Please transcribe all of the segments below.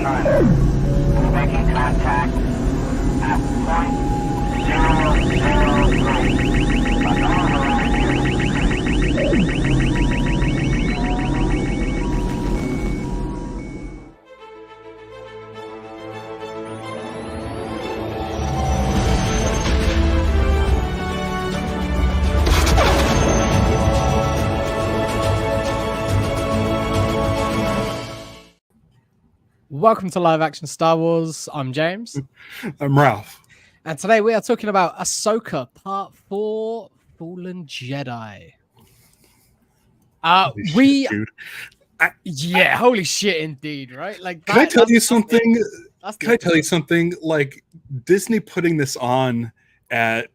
Strider. Making contact at point 003. Welcome to Live Action Star Wars. I'm James. I'm Ralph. And today we are talking about Ahsoka Part 4, Fallen Jedi. Holy shit indeed, right? Like, can I tell you something? Can I tell you something? Like, Disney putting this on at,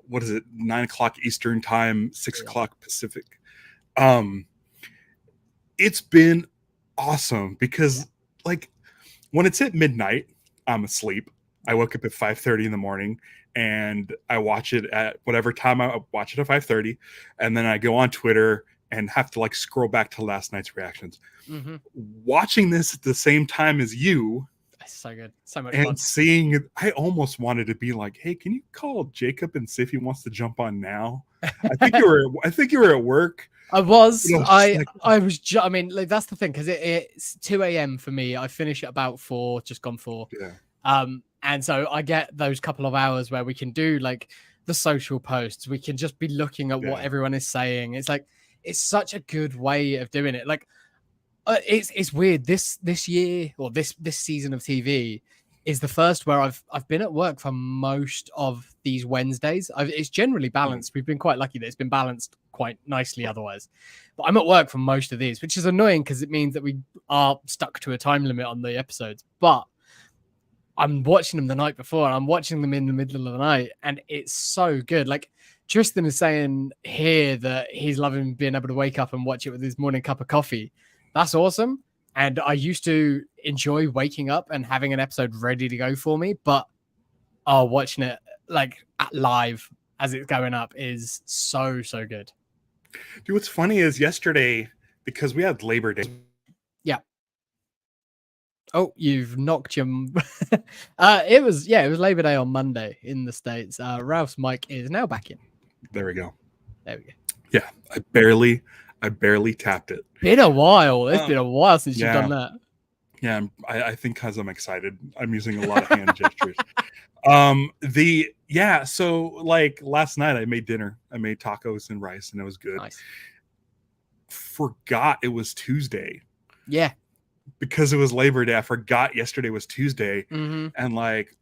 9 o'clock Eastern time, 6 o'clock Pacific. It's been awesome because, like, when it's at midnight, I'm asleep. I woke up at 5:30 in the morning and I watch it at whatever time. I watch it at 5:30, and then I go on Twitter and have to like scroll back to last night's reactions. Mm-hmm. Watching this at the same time as you, that's so good, so much and fun. Seeing it, I almost wanted to be like, "Hey, can you call Jacob and see if he wants to jump on now?" I think you were at work. I was. I mean, like, that's the thing, because it's 2 a.m. for me. I finish at about 4, just gone 4. Yeah. And so I get those couple of hours where we can do like the social posts. We can just be looking at what everyone is saying. It's like, it's such a good way of doing it. Like, it's weird. This year, or this season of TV is the first where I've been at work for most of these Wednesdays. It's generally balanced. We've been quite lucky that it's been balanced quite nicely otherwise. But I'm at work for most of these, which is annoying because it means that we are stuck to a time limit on the episodes. But I'm watching them the night before, and I'm watching them in the middle of the night, and it's so good. Like, Tristan is saying here that he's loving being able to wake up and watch it with his morning cup of coffee. That's awesome. And I used to enjoy waking up and having an episode ready to go for me, but watching it like live as it's going up is so good. Dude, what's funny is yesterday, because we had Labor Day. Yeah. Oh, you've knocked your. It was Labor Day on Monday in the States. Ralph's mic is now back in. There we go. There we go. Yeah, I barely tapped it. Been a while. It's been a while since you've done that. Yeah, I think because I'm excited, I'm using a lot of hand gestures. So like last night I made dinner. I made tacos and rice, and it was good. Nice. Forgot it was Tuesday. Yeah. Because it was Labor Day, I forgot yesterday was Tuesday. Mm-hmm. And like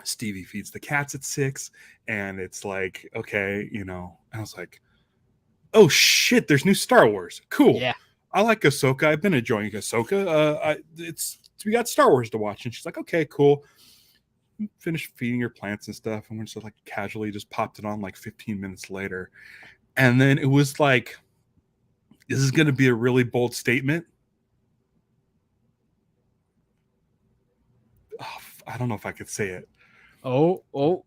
Stevie feeds the cats at 6, and it's like, okay, and I was like, oh shit, there's new Star Wars. Cool. Yeah. I like Ahsoka. I've been enjoying Ahsoka. We got Star Wars to watch. And she's like, okay, cool. Finished feeding her plants and stuff, and we're just like casually just popped it on like 15 minutes later. And then it was like, this is gonna be a really bold statement. I don't know if I could say it. Oh.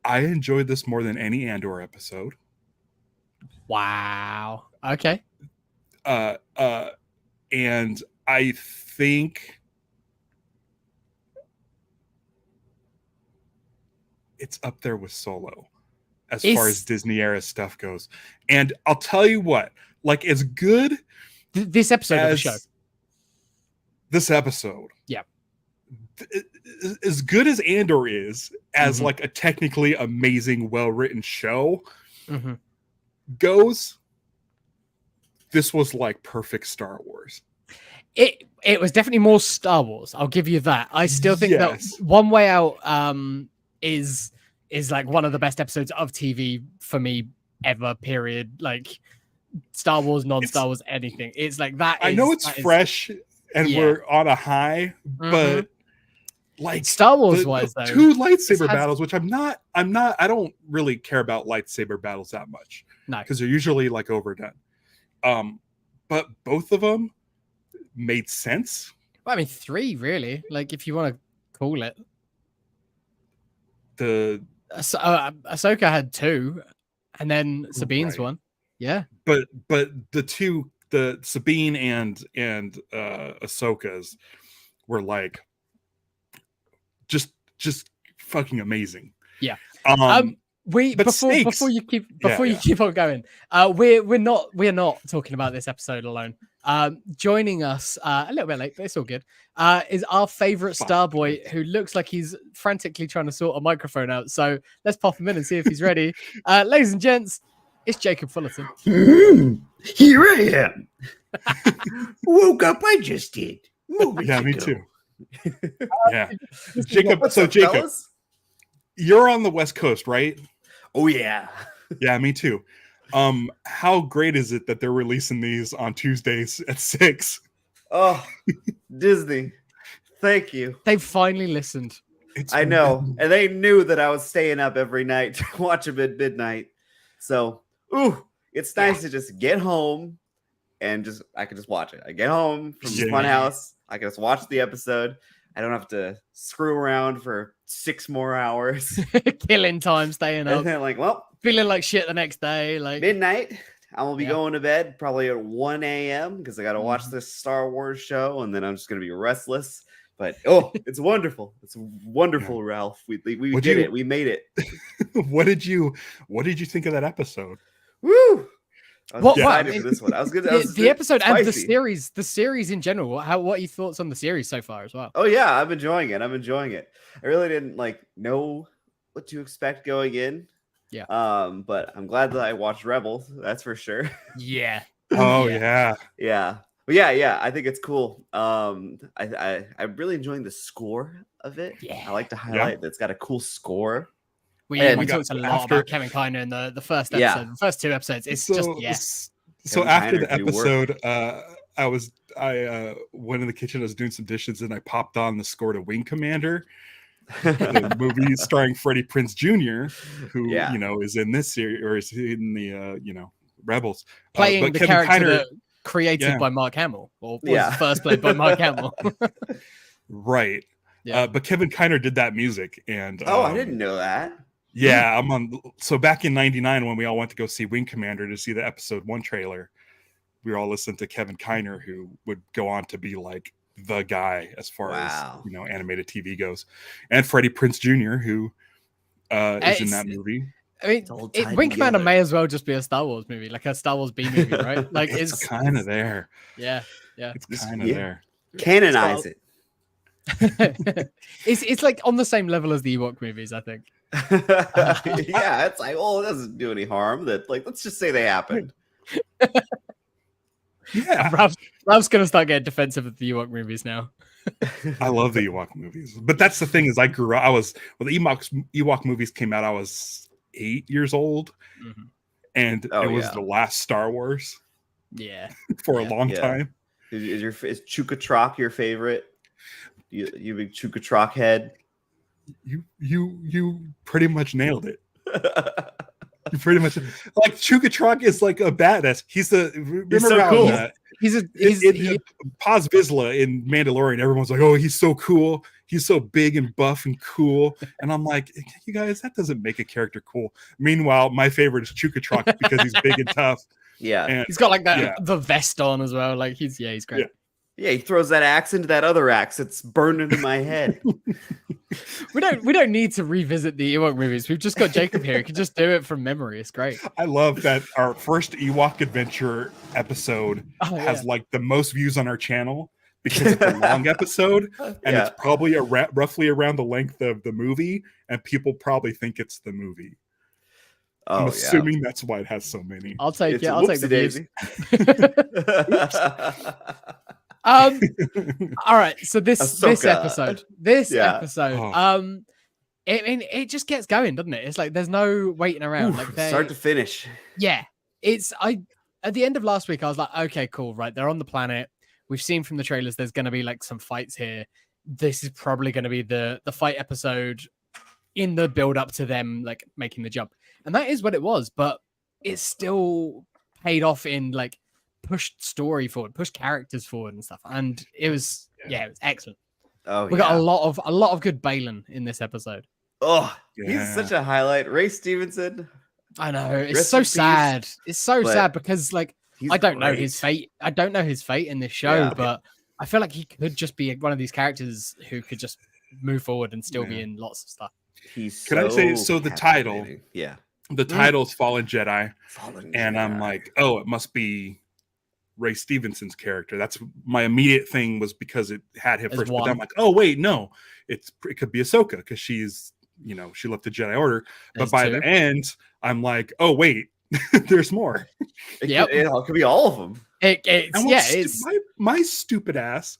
I enjoyed this more than any Andor episode. Wow. Okay. And I think it's up there with Solo as far as Disney era stuff goes. And I'll tell you what, like, as good this episode of the show. This episode. Yeah. As good as Andor is, as like a technically amazing, well-written show goes, this was like perfect Star Wars. It was definitely more Star Wars. I'll give you that. I still think that One Way Out is like one of the best episodes of TV for me ever. Period. Like Star Wars, non-Star Wars, anything. It's like that. I know it's fresh and we're on a high, but like Star Wars wise, though, 2 lightsaber battles, which I don't really care about lightsaber battles that much. No, because they're usually like overdone. But both of them made sense. Well, I mean, 3 really. Like, if you want to call it. Ahsoka had 2, and then Sabine's one. Yeah, but the 2, the Sabine and Ahsoka's were like just fucking amazing. Yeah. But before stakes. you keep on going, we're not talking about this episode alone. Joining us a little bit late, but it's all good. Is our favorite Starboy, who looks like he's frantically trying to sort a microphone out. So let's pop him in and see if he's ready. Ladies and gents, it's Jacob Fullerton. Here I am. Woke up, I just did. Yeah, me too. Yeah, What's Jacob. up, So Jacob, fellas? you're on the West Coast, right? Oh yeah. Yeah, me too. How great is it that they're releasing these on Tuesdays at 6? Oh, Disney. Thank you. They finally listened. I know. And they knew that I was staying up every night to watch them at midnight. So, it's nice to just get home and I can just watch it. I get home from the fun house. I can just watch the episode. I don't have to screw around for 6 more hours. Killing time, staying up. And then well, feeling like shit the next day. Like midnight. I will be going to bed probably at 1 a.m. because I got to watch this Star Wars show, and then I'm just going to be restless. But it's wonderful. It's wonderful, Ralph. We did it. We made it. What did you think of that episode? Woo! I was What excited for this one. I was good. The episode spicy. and the series in general. What are your thoughts on the series so far as well? Oh yeah, I'm enjoying it. I really didn't know what to expect going in. Yeah. But I'm glad that I watched Rebels. That's for sure. Yeah. Oh yeah. Yeah. But yeah. I think it's cool. I'm really enjoying the score of it. Yeah. I like to highlight that it's got a cool score. We talked a lot after- about Kevin Kiner in the first episode. The first 2 episodes. It's So Kevin after Kiner the do work. episode, I went in the kitchen. I was doing some dishes, and I popped on the score to Wing Commander, the movie starring Freddie Prinze Jr., who is in this series or is in the Rebels, playing but the Kevin character Kiner, that created by Mark Hamill, or was first played by Mark Hamill. Right. Yeah. But Kevin Kiner did that music, and I didn't know that. Yeah, I'm on. So back in '99, when we all went to go see Wing Commander to see the episode 1 trailer, we were all listening to Kevin Kiner, who would go on to be like the guy as far as animated TV goes, and Freddie Prinze Jr., who is in that movie. I mean, Wing Commander may as well just be a Star Wars movie, like a Star Wars B movie, right? Like it's kind of there. Yeah. It's kind of there. Canonize it. It's like on the same level as the Ewok movies, I think. Yeah, it's like, it doesn't do any harm. That let's just say they happened. Yeah, Ralph's gonna start getting defensive of the Ewok movies now. I love the Ewok movies, but that's the thing is I grew up. When the Ewok movies came out, I was 8 years old, and it was the last Star Wars. Yeah, for a long time. Is Chukatrak your favorite? You big Chukatrak head. You pretty much nailed it. You pretty much like Chukatrak is like a badass. He's so cool. He's Paz Vizsla in Mandalorian. Everyone's like, oh, he's so cool. He's so big and buff and cool. And I'm like, you guys, that doesn't make a character cool. Meanwhile, my favorite is Chukatrak because he's big and tough. Yeah, and he's got like the vest on as well. Like he's great. Yeah, he throws that axe into that other axe. It's burned into my head. We don't need to revisit the Ewok movies. We've just got Jacob here. He can just do it from memory. It's great. I love that our first Ewok adventure episode has like the most views on our channel because it's a long episode and it's probably roughly around the length of the movie, and people probably think it's the movie. I'm assuming that's why it has so many. I'll take the views. All right, so this episode, it just gets going, doesn't it? It's like there's no waiting around. Like start to finish. Yeah, at the end of last week, I was like, okay, cool, right? They're on the planet. We've seen from the trailers there's going to be like some fights here. This is probably going to be the fight episode in the build up to them like making the jump, and that is what it was. But it still paid off in like pushed story forward, pushed characters forward and stuff, and it was it was excellent. We got a lot of good Balin in this episode. He's such a highlight. Ray Stevenson, I know, it's so sad. It's so sad because like I don't know his fate. I don't know his fate in this show, but I feel like he could just be one of these characters who could just move forward and still be Yeah. in lots of stuff. He's Could I say so? The title, captivating. Yeah. the title's Fallen Jedi, Fallen and I'm Jedi. like, oh, it must be Ray Stevenson's character. That's my immediate thing was because it had him As first. But one. then I'm like, oh wait, no, it could be Ahsoka because she's she left the Jedi Order. But As by two. the end, I'm like, oh wait, there's more. Yep. It could be all of them. And It's my stupid ass.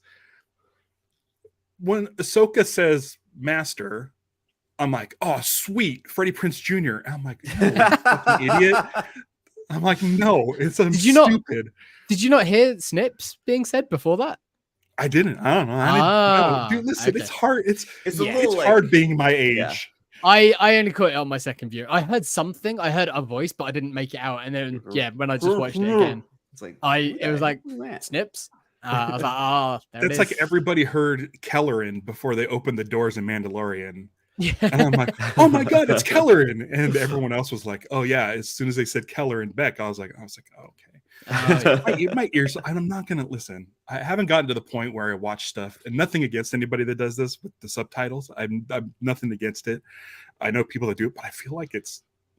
When Ahsoka says "Master," I'm like, oh sweet, Freddie Prinze Jr. And I'm like, no, you fucking idiot. I'm like, no, it's stupid. Did you not hear snips being said before that? I didn't. I don't know. I didn't. Dude, listen, okay. it's hard. It's It's Yeah. a little like, hard being my age. Yeah. I only caught it on my second view. I heard something. I heard a voice, but I didn't make it out. And then when I just watched it again, It's like it was like who's that? snips. I was like, there That's it like is. everybody heard Kelleran before they opened the doors in Mandalorian. Yeah. And I'm like, oh my god, it's Kelleran. And everyone else was like, oh yeah. As soon as they said Kelleran Beck, I was like, oh, okay. My ears, I'm not gonna listen. I haven't gotten to the point where I watch stuff, and nothing against anybody that does this with the subtitles. I'm nothing against it. I know people that do it, but I feel like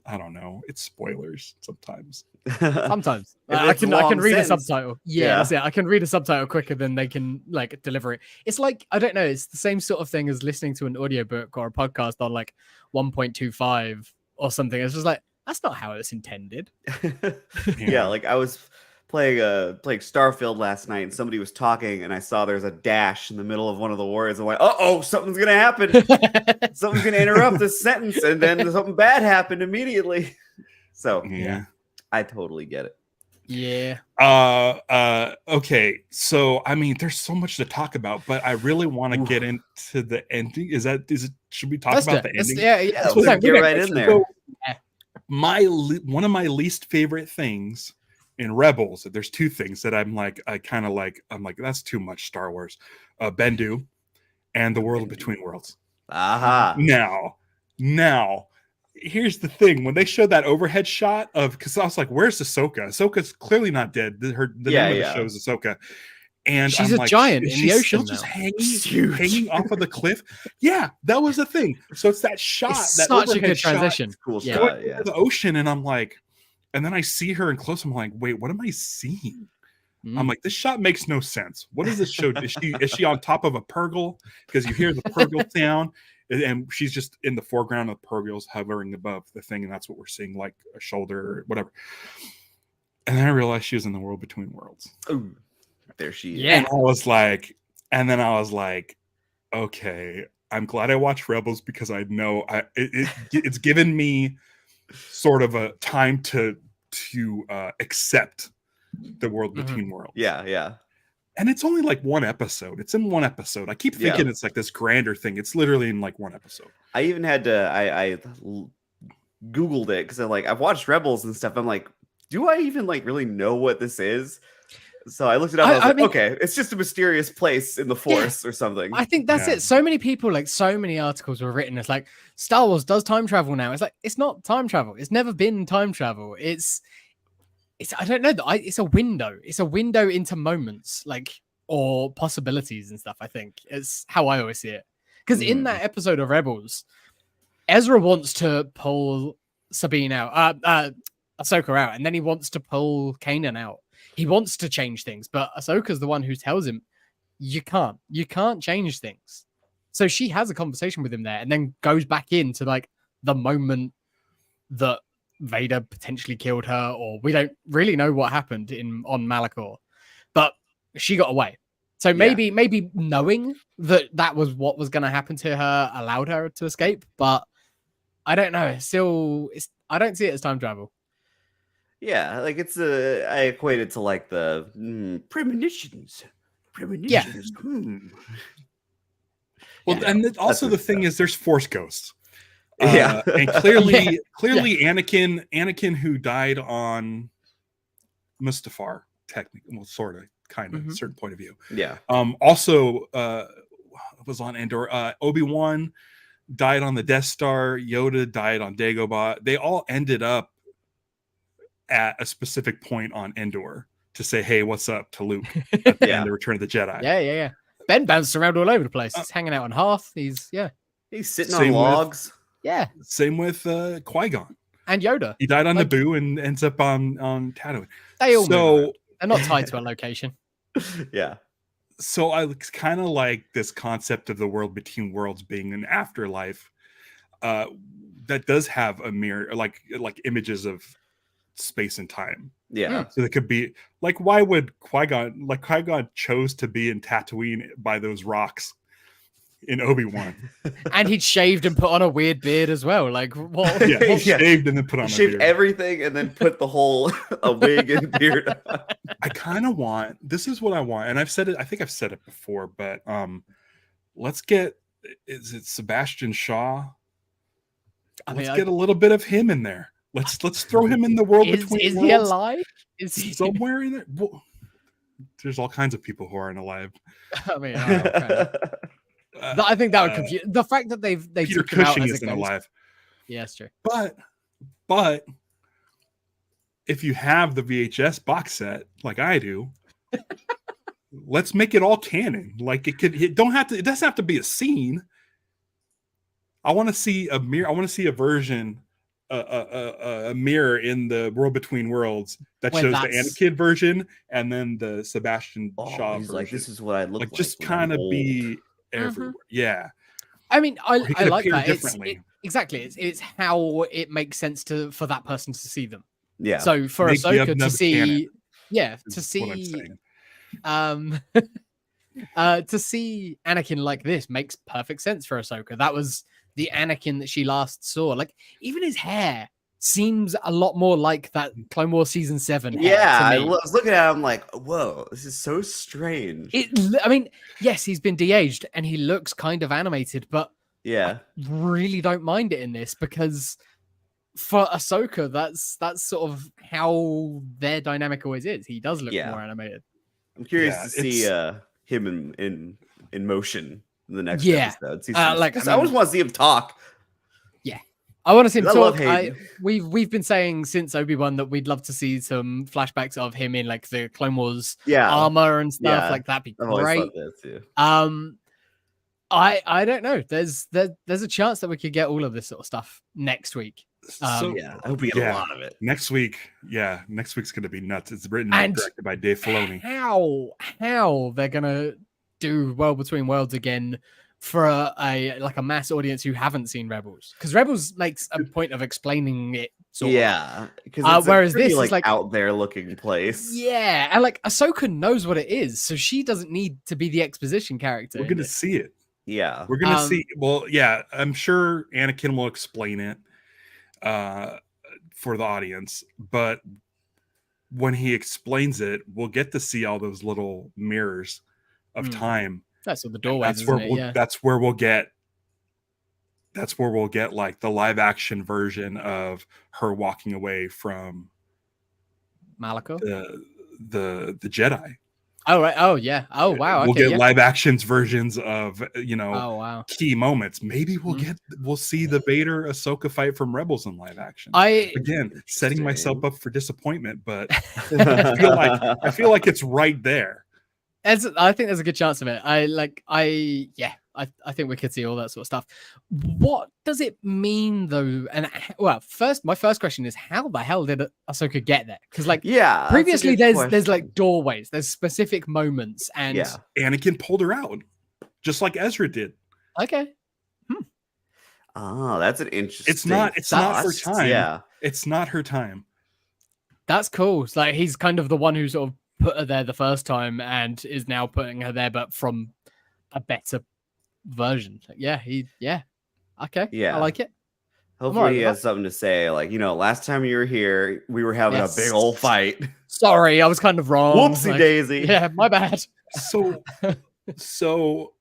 I don't know, it's spoilers sometimes. Sometimes If I it's can long read a sentence. subtitle. Yeah. Yeah, that's it. I can read a subtitle quicker than they can like deliver it. It's like I don't know. It's the same sort of thing as listening to an audiobook or a podcast on like 1.25 or something. It's just like that's not how it's intended. Yeah, like I was playing Starfield last night, and somebody was talking, and I saw there's a dash in the middle of one of the words. I'm like, oh, something's gonna happen. Something's gonna interrupt this sentence, and then something bad happened immediately. So Yeah. I totally get it. Yeah. Okay, so I mean there's so much to talk about, but I really want to get into the ending. Is it should we talk about the ending? Yeah, Let's It's like, get we right don't- in there. So, one of my least favorite things in Rebels, there's two things that I'm like that's too much Star Wars. Bendu and the World Between Worlds. Aha. Now, here's the thing: when they showed that overhead shot because I was like, "Where's Ahsoka? Ahsoka's clearly not dead." The name of the show is Ahsoka, and She's I'm a like, giant is in she the still ocean just now. hanging off of the cliff. Yeah, that was the thing. So it's that shot, It's that such a overhead good transition. Cool Yeah. shot. going Yeah. over the ocean, and I'm like, and then I see her in close. I'm like, wait, what am I seeing? I'm like, this shot makes no sense. What is this show? Is she on top of a Purgle? Because you hear the Purgle sound, and she's just in the foreground of the Purgles hovering above the thing, and that's what we're seeing, like a shoulder or whatever. And then I realized she was in the World Between Worlds. Ooh, there she is. Yeah. And I was like, okay, I'm glad I watched Rebels because I know it's given me sort of a time to accept the World Between Worlds. Yeah. And it's only like one episode. It's in one episode. I keep thinking it's like this grander thing. It's literally in like one episode. I even had to I Googled it because I've watched Rebels and stuff. I'm like, do I even like really know what this is? So I looked it up. I was like, okay, it's just a mysterious place in the Force or something. I think that's it. So many people, like so many articles were written. It's like Star Wars does time travel now. It's like it's not time travel. It's never been time travel. It's I don't know. It's a window. It's a window into moments, like or possibilities and stuff. I think it's how I always see it. Because in that episode of Rebels, Ezra wants to pull Sabine out, Ahsoka out, and then he wants to pull Kanan out. He wants to change things, but Ahsoka's the one who tells him, you can't change things. So she has a conversation with him there and then goes back into like the moment that Vader potentially killed her, or we don't really know what happened on Malachor, but she got away. So maybe knowing that was what was going to happen to her allowed her to escape, but I don't know. I don't see it as time travel. Yeah, like it's I equate it to like the premonitions. Yeah. Well, and also the thing is, there's Force ghosts. Yeah, and clearly, Anakin, who died on Mustafar, technically, well, sort of, kind of, a certain point of view. Yeah. Also, was on Endor. Obi-Wan died on the Death Star. Yoda died on Dagobah. They all ended up at a specific point on Endor to say, "Hey, what's up?" to Luke at the Yeah. end of Return of the Jedi. Yeah. Ben bounced around all over the place. He's hanging out on Hearth. He's He's sitting Same on with- logs. yeah, Same with Qui-Gon. and Yoda. He died on Like- Naboo and ends up on Tatooine. They all move So around. They're not tied to a location. Yeah. so I kind of like this concept of the world between worlds being an afterlife that does have a mirror, like images of space and time. Yeah. So there could be like, why would Qui-Gon chose to be in Tatooine by those rocks in Obi-Wan? And he'd shaved and put on a weird beard as well. Like what? Yeah, he Yeah. shaved and then put on a Shaved beard. everything and then put the whole a wig and beard on. I kind of want, this is what I want, and I've said it, I think I've said it before, but let's get, is it Sebastian Shaw? Let's get a little bit of him in there. Let's throw him in the world between is worlds. he alive? Is he? Somewhere in there? Well, there's all kinds of people who aren't alive. I mean, I think that would confuse the fact that they Peter took him out Cushing as a isn't ghost. alive. Yeah, that's true. But if you have the VHS box set like I do, let's make it all canon. Like it doesn't have to be a scene. I want to see a mirror. I want to see a version, a mirror in the world between worlds that When shows the that's- Anakin version and then the Sebastian Shaw He's version. like, this is what I look like. just when I'm kind of old. be everywhere. Yeah. I mean, I Or he could like appear that. differently. Exactly. It's how it makes sense for that person to see them. Yeah. So for Make the Ahsoka to Nub see, canon, yeah, is to what I'm see, saying. to see Anakin like this makes perfect sense for Ahsoka. That was the Anakin that she last saw. Like even his hair seems a lot more like that Clone Wars season 7. hair yeah, to I me. was looking at him like, whoa, this is so strange. I mean, yes, he's been de-aged and he looks kind of animated, but Yeah. really don't mind it in this because for Ahsoka, that's sort of how their dynamic always is. He does look Yeah. more animated. I'm curious Yeah, to see him in motion in the next Yeah. episode. See Like, I always want to see him talk. I want to see him I love talk. Hayden. We've been saying since Obi-Wan that we'd love to see some flashbacks of him in like the Clone Wars Yeah. armor and stuff. Yeah. Like that'd be I've always great. loved that too. I don't know. There's a chance that we could get all of this sort of stuff next week. So Yeah, I hope we get yeah. a lot of it. next week's gonna be nuts. It's written And and directed by Dave Filoni. How they're gonna do World Between Worlds again for a mass audience who haven't seen Rebels, because Rebels makes a point of explaining it. Sort of. Yeah, because whereas pretty, this is like out there looking place. Yeah, and like Ahsoka knows what it is, so she doesn't need to be the exposition character. We're in gonna it. see it. Yeah, We're gonna see. Well, yeah, I'm sure Anakin will explain it for the audience, but when he explains it, we'll get to see all those little mirrors of time. That's what the doorways. That's where Isn't it? Yeah. that's where we'll get. That's where we'll get like the live action version of her walking away from Malako. the Jedi. Oh right. Oh yeah. Oh wow. We'll Okay, get yeah. live actions versions of Oh wow. key moments. Maybe Mhm. we'll see the Vader Ahsoka fight from Rebels in live action. I Again, setting myself up for disappointment, but I I feel like it's right there. I think there's a good chance of it. I think we could see all that sort of stuff. What does it mean though? And well, my first question is, how the hell did Ahsoka get there? Because like yeah. previously there's like doorways, there's specific moments, and Yeah. Anakin pulled her out, just like Ezra did. okay. Oh, that's an interesting. It's not her thought. time. Yeah, It's not her time. That's cool. It's like he's kind of the one who sort of put her there the first time and is now putting her there, but from a better version. Like, yeah. Okay. Yeah. I like it. hopefully alright he with has something to say. Like, last time you were here, we were having Yes. a big old fight. Sorry, I was kind of wrong. Whoopsie Like, daisy. Yeah, my bad. So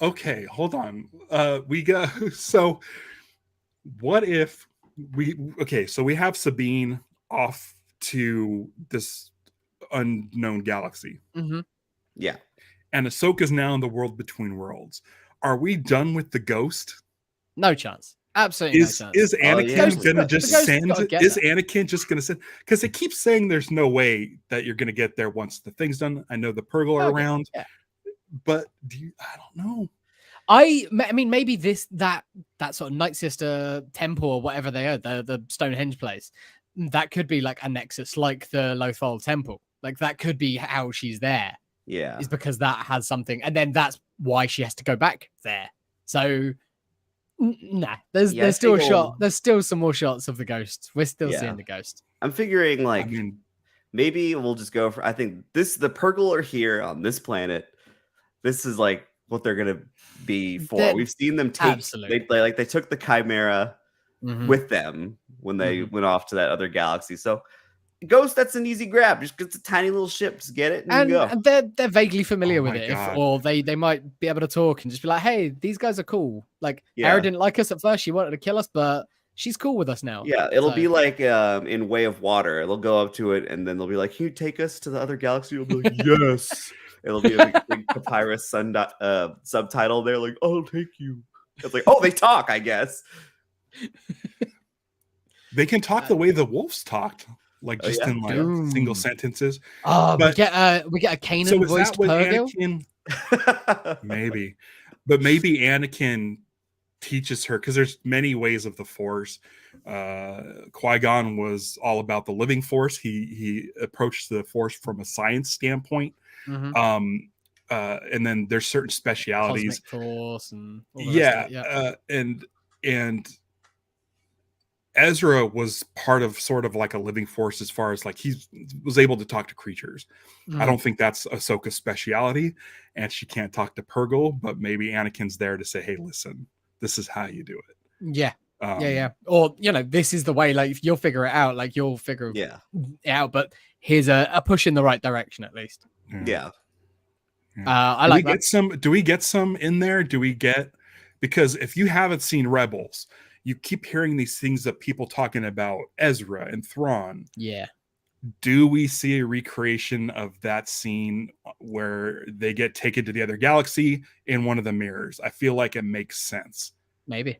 okay, hold on. We go so what if so we have Sabine off to this unknown galaxy, Hmm. Yeah. and Ahsoka's now in the world between worlds. Are we done with the ghost? No chance. Absolutely no Is chance. is Oh, Anakin yeah. gonna The just ghost send? gotta get Is there. Anakin just gonna send? Because they keep saying there's no way that you're gonna get there once the thing's done. I know the Purgle are Okay, around, yeah. but I don't know. I mean, maybe that sort of Night Sister temple or whatever they are, the Stonehenge place, that could be like a nexus, like the Lothal temple. Like that could be how she's there, Yeah. is because that has something, and then that's why she has to go back there. So, nah, there's Yeah, I still a think shot. we'll- There's still some more shots of the ghost. We're still Yeah. seeing the ghost. I'm figuring I like mean, maybe we'll just go for. I think the Purgle are here on this planet. This is like what they're gonna be for. They're- We've seen them take. absolutely. They took the Chimera Mhm. with them when they went off to that other galaxy. So Ghost, that's an easy grab. Just gets a tiny little ship, just get it and go. And they're vaguely familiar Oh with my it, God. or they might be able to talk and just be like, "Hey, these guys are cool." Like Yeah. Hera didn't like us at first; she wanted to kill us, but she's cool with us now. Yeah, it'll So- be like in Way of Water. They'll go up to it and then they'll be like, "Can you take us to the other galaxy?" You'll be like, "Yes." It'll be a big papyrus subtitle. They're like, "I'll take you." It's like, "Oh, they talk, I guess." they can talk the way the wolves talked, like Oh, just yeah? in like Doom. single sentences. Oh, But- we get a Kanan So is voiced that what Purgle. Anakin? Maybe, but maybe Anakin teaches her, because there's many ways of the Force. Qui-Gon was all about the living Force. He approached the Force from a science standpoint. Mhm. And then there's certain specialities. Cosmic Force and all the rest of it, And Ezra was part of sort of like a living force, as far as like he was able to talk to creatures. I don't think that's Ahsoka's speciality, and she can't talk to Purgle, but maybe Anakin's there to say, "Hey, listen, this is how you do it." Yeah. Yeah. Or this is the way. Like you'll figure it out. Like you'll figure Yeah. it out. But here's a push in the right direction at least. Yeah. I do like we that. get some? Do we get some in there? Do we get? Because if you haven't seen Rebels, you keep hearing these things of people talking about Ezra and Thrawn. Yeah. Do we see a recreation of that scene where they get taken to the other galaxy in one of the mirrors? I feel like it makes sense. Maybe.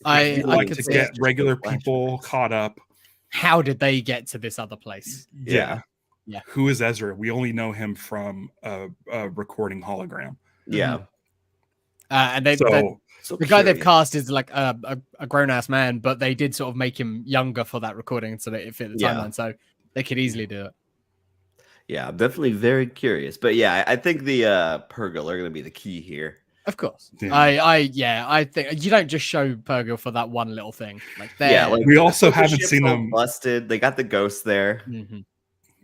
I feel like could to see get it. regular Flashbacks. people caught up. How did they get to this other place? Yeah. Yeah. Who is Ezra? We only know him from a recording hologram. Yeah. And they, So So the guy they've curious. cast is like a grown ass man, but they did sort of make him younger for that recording so that it fit the Yeah. timeline. So they could easily do it. Yeah, I'm definitely very curious. But yeah, I think the Purgle are going to be the key here. Of course. Yeah. I think you don't just show Purgle for that one little thing. Like Yeah, like we also the haven't ship's seen all them. busted. They got the ghost there.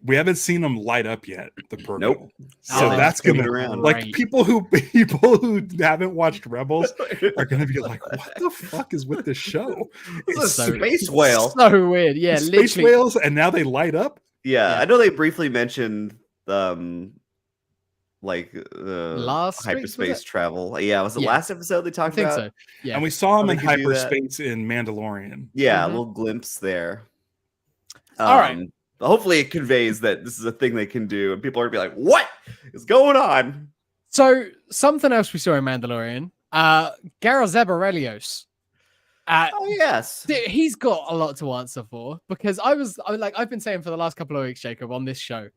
We haven't seen them light up yet. The Purgle. Nope. So Oh, that's moving gonna around. like Right. people who haven't watched Rebels are gonna be like, "What the fuck is with this show?" It's a It's so- space whale. So weird. Yeah, space literally. whales, and now they light up. Yeah, Yeah. I know they briefly mentioned like Last week, was hyperspace it? travel. Yeah, was it Yeah. last episode they I talked think about? so. Yeah. And we saw him Oh, in they could do that. hyperspace in Mandalorian. Yeah, a Mhm. little glimpse there. All right. Hopefully it conveys that this is a thing they can do, and people are gonna be like, "What is going on?" So something else we saw in Mandalorian, Garazeb Aurelios. Oh yes. He's got a lot to answer for, because I've been saying for the last couple of weeks, Jacob, on this show,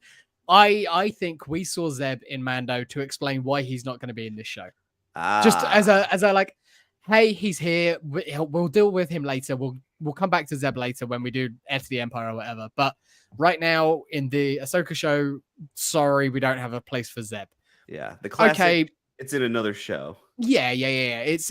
I think we saw Zeb in Mando to explain why he's not going to be in this show. Just as a like, hey, he's here. We'll deal with him later. We'll come back to Zeb later when we do F the Empire or whatever. But right now in the Ahsoka show, sorry, we don't have a place for Zeb. Yeah, the classic. Okay, It's in another show. yeah. It's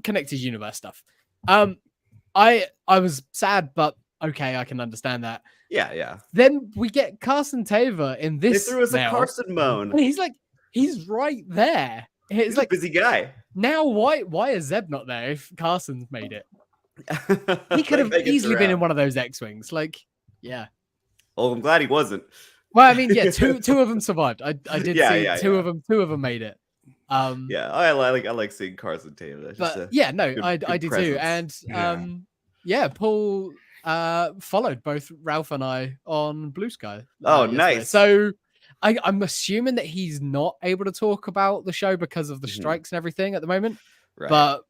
connected universe stuff. I was sad, but okay, I can understand that. Yeah. Then we get Carson Taver in They this. threw us a now, Carson moan. and he's right there. It's He's a like, busy guy. now why is Zeb not there if Carson's made it? He could have Like, Vegas easily been in around. one of those X-wings. Like, yeah. Oh, I'm glad he wasn't. Well, I mean, yeah, two of them survived. I did Yeah, see yeah, two yeah. of them made it. Yeah, I like seeing Carson Taylor. That's just But a yeah, no, good- I good did too. presence. And Paul followed both Ralph and I on Blue Sky. Oh, yesterday. nice. So I'm assuming that he's not able to talk about the show because of the Mhm. strikes and everything at the moment. right. But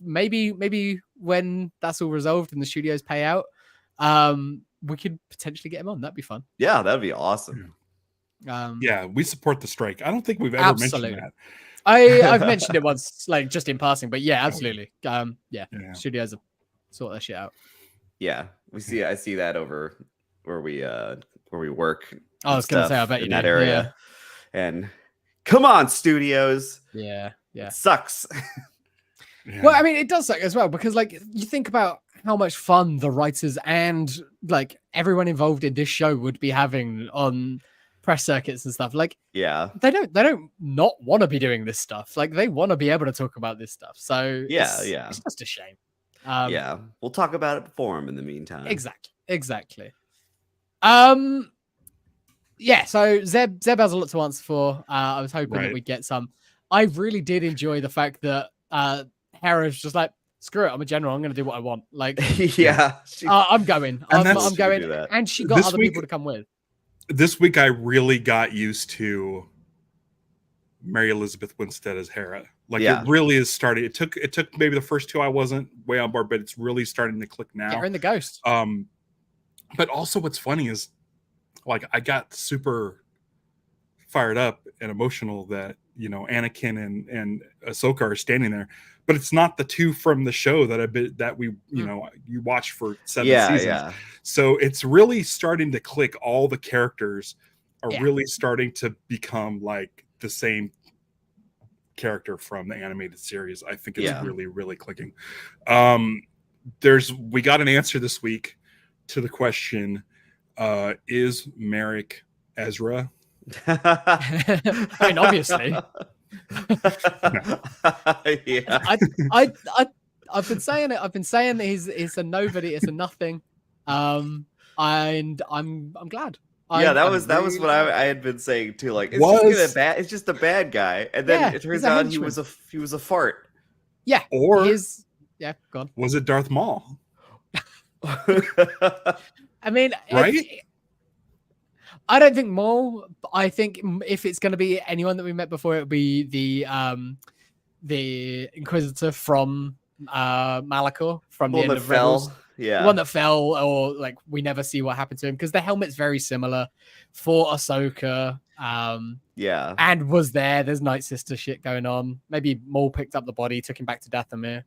maybe when that's all resolved and the studios pay out, we could potentially get him on. That'd be fun. Yeah, that'd be awesome. Yeah, we support the strike. I don't think we've ever mentioned that. I've mentioned it once, like just in passing, but yeah, absolutely. Yeah. Studios have sort that shit out. Yeah, I see that over where we work. I was gonna say, I bet you in do. that area. And come on, studios. Yeah. It sucks. Well, I mean, it does suck as well because, like, you think about how much fun the writers and like everyone involved in this show would be having on press circuits and stuff. Like, yeah, they don't not want to be doing this stuff. Like, they want to be able to talk about this stuff. So it's just a shame. Yeah, we'll talk about it for him in the meantime. Exactly. Yeah, so Zeb has a lot to answer for. I was hoping that we'd get some. I really did enjoy the fact that Hera's just like, screw it, I'm a general, I'm gonna do what I want. Like, I'm going. I'm going. And she got other people to come with. This week I really got used to Mary Elizabeth Winstead as Hera. Like, it really is starting. It took maybe the first two I wasn't way on board, but it's really starting to click now. Get her in the Ghost. But also what's funny is, like, I got super fired up and emotional that, you know, Anakin and Ahsoka are standing there, but it's not the two from the show that we you know, you watch for 7 seasons. Yeah. So it's really starting to click. All the characters are really starting to become like the same character from the animated series. I think it's really, really clicking. We got an answer this week to the question, is Merrick Ezra? I mean, obviously. I've been saying it. I've been saying that it's a nobody, it's a nothing. And I'm glad. That was what I had been saying too. Like, it's just a bad guy, and then it turns out he was a fart. Yeah. Or go on. Was it Darth Maul? I mean, right? I don't think Maul. I think if it's going to be anyone that we met before, it would be the Inquisitor from Malachor from the end of Rebels. Yeah, the one that fell, or like we never see what happened to him because the helmet's very similar for Ahsoka. And was there? There's Night Sister shit going on. Maybe Maul picked up the body, took him back to Dathomir.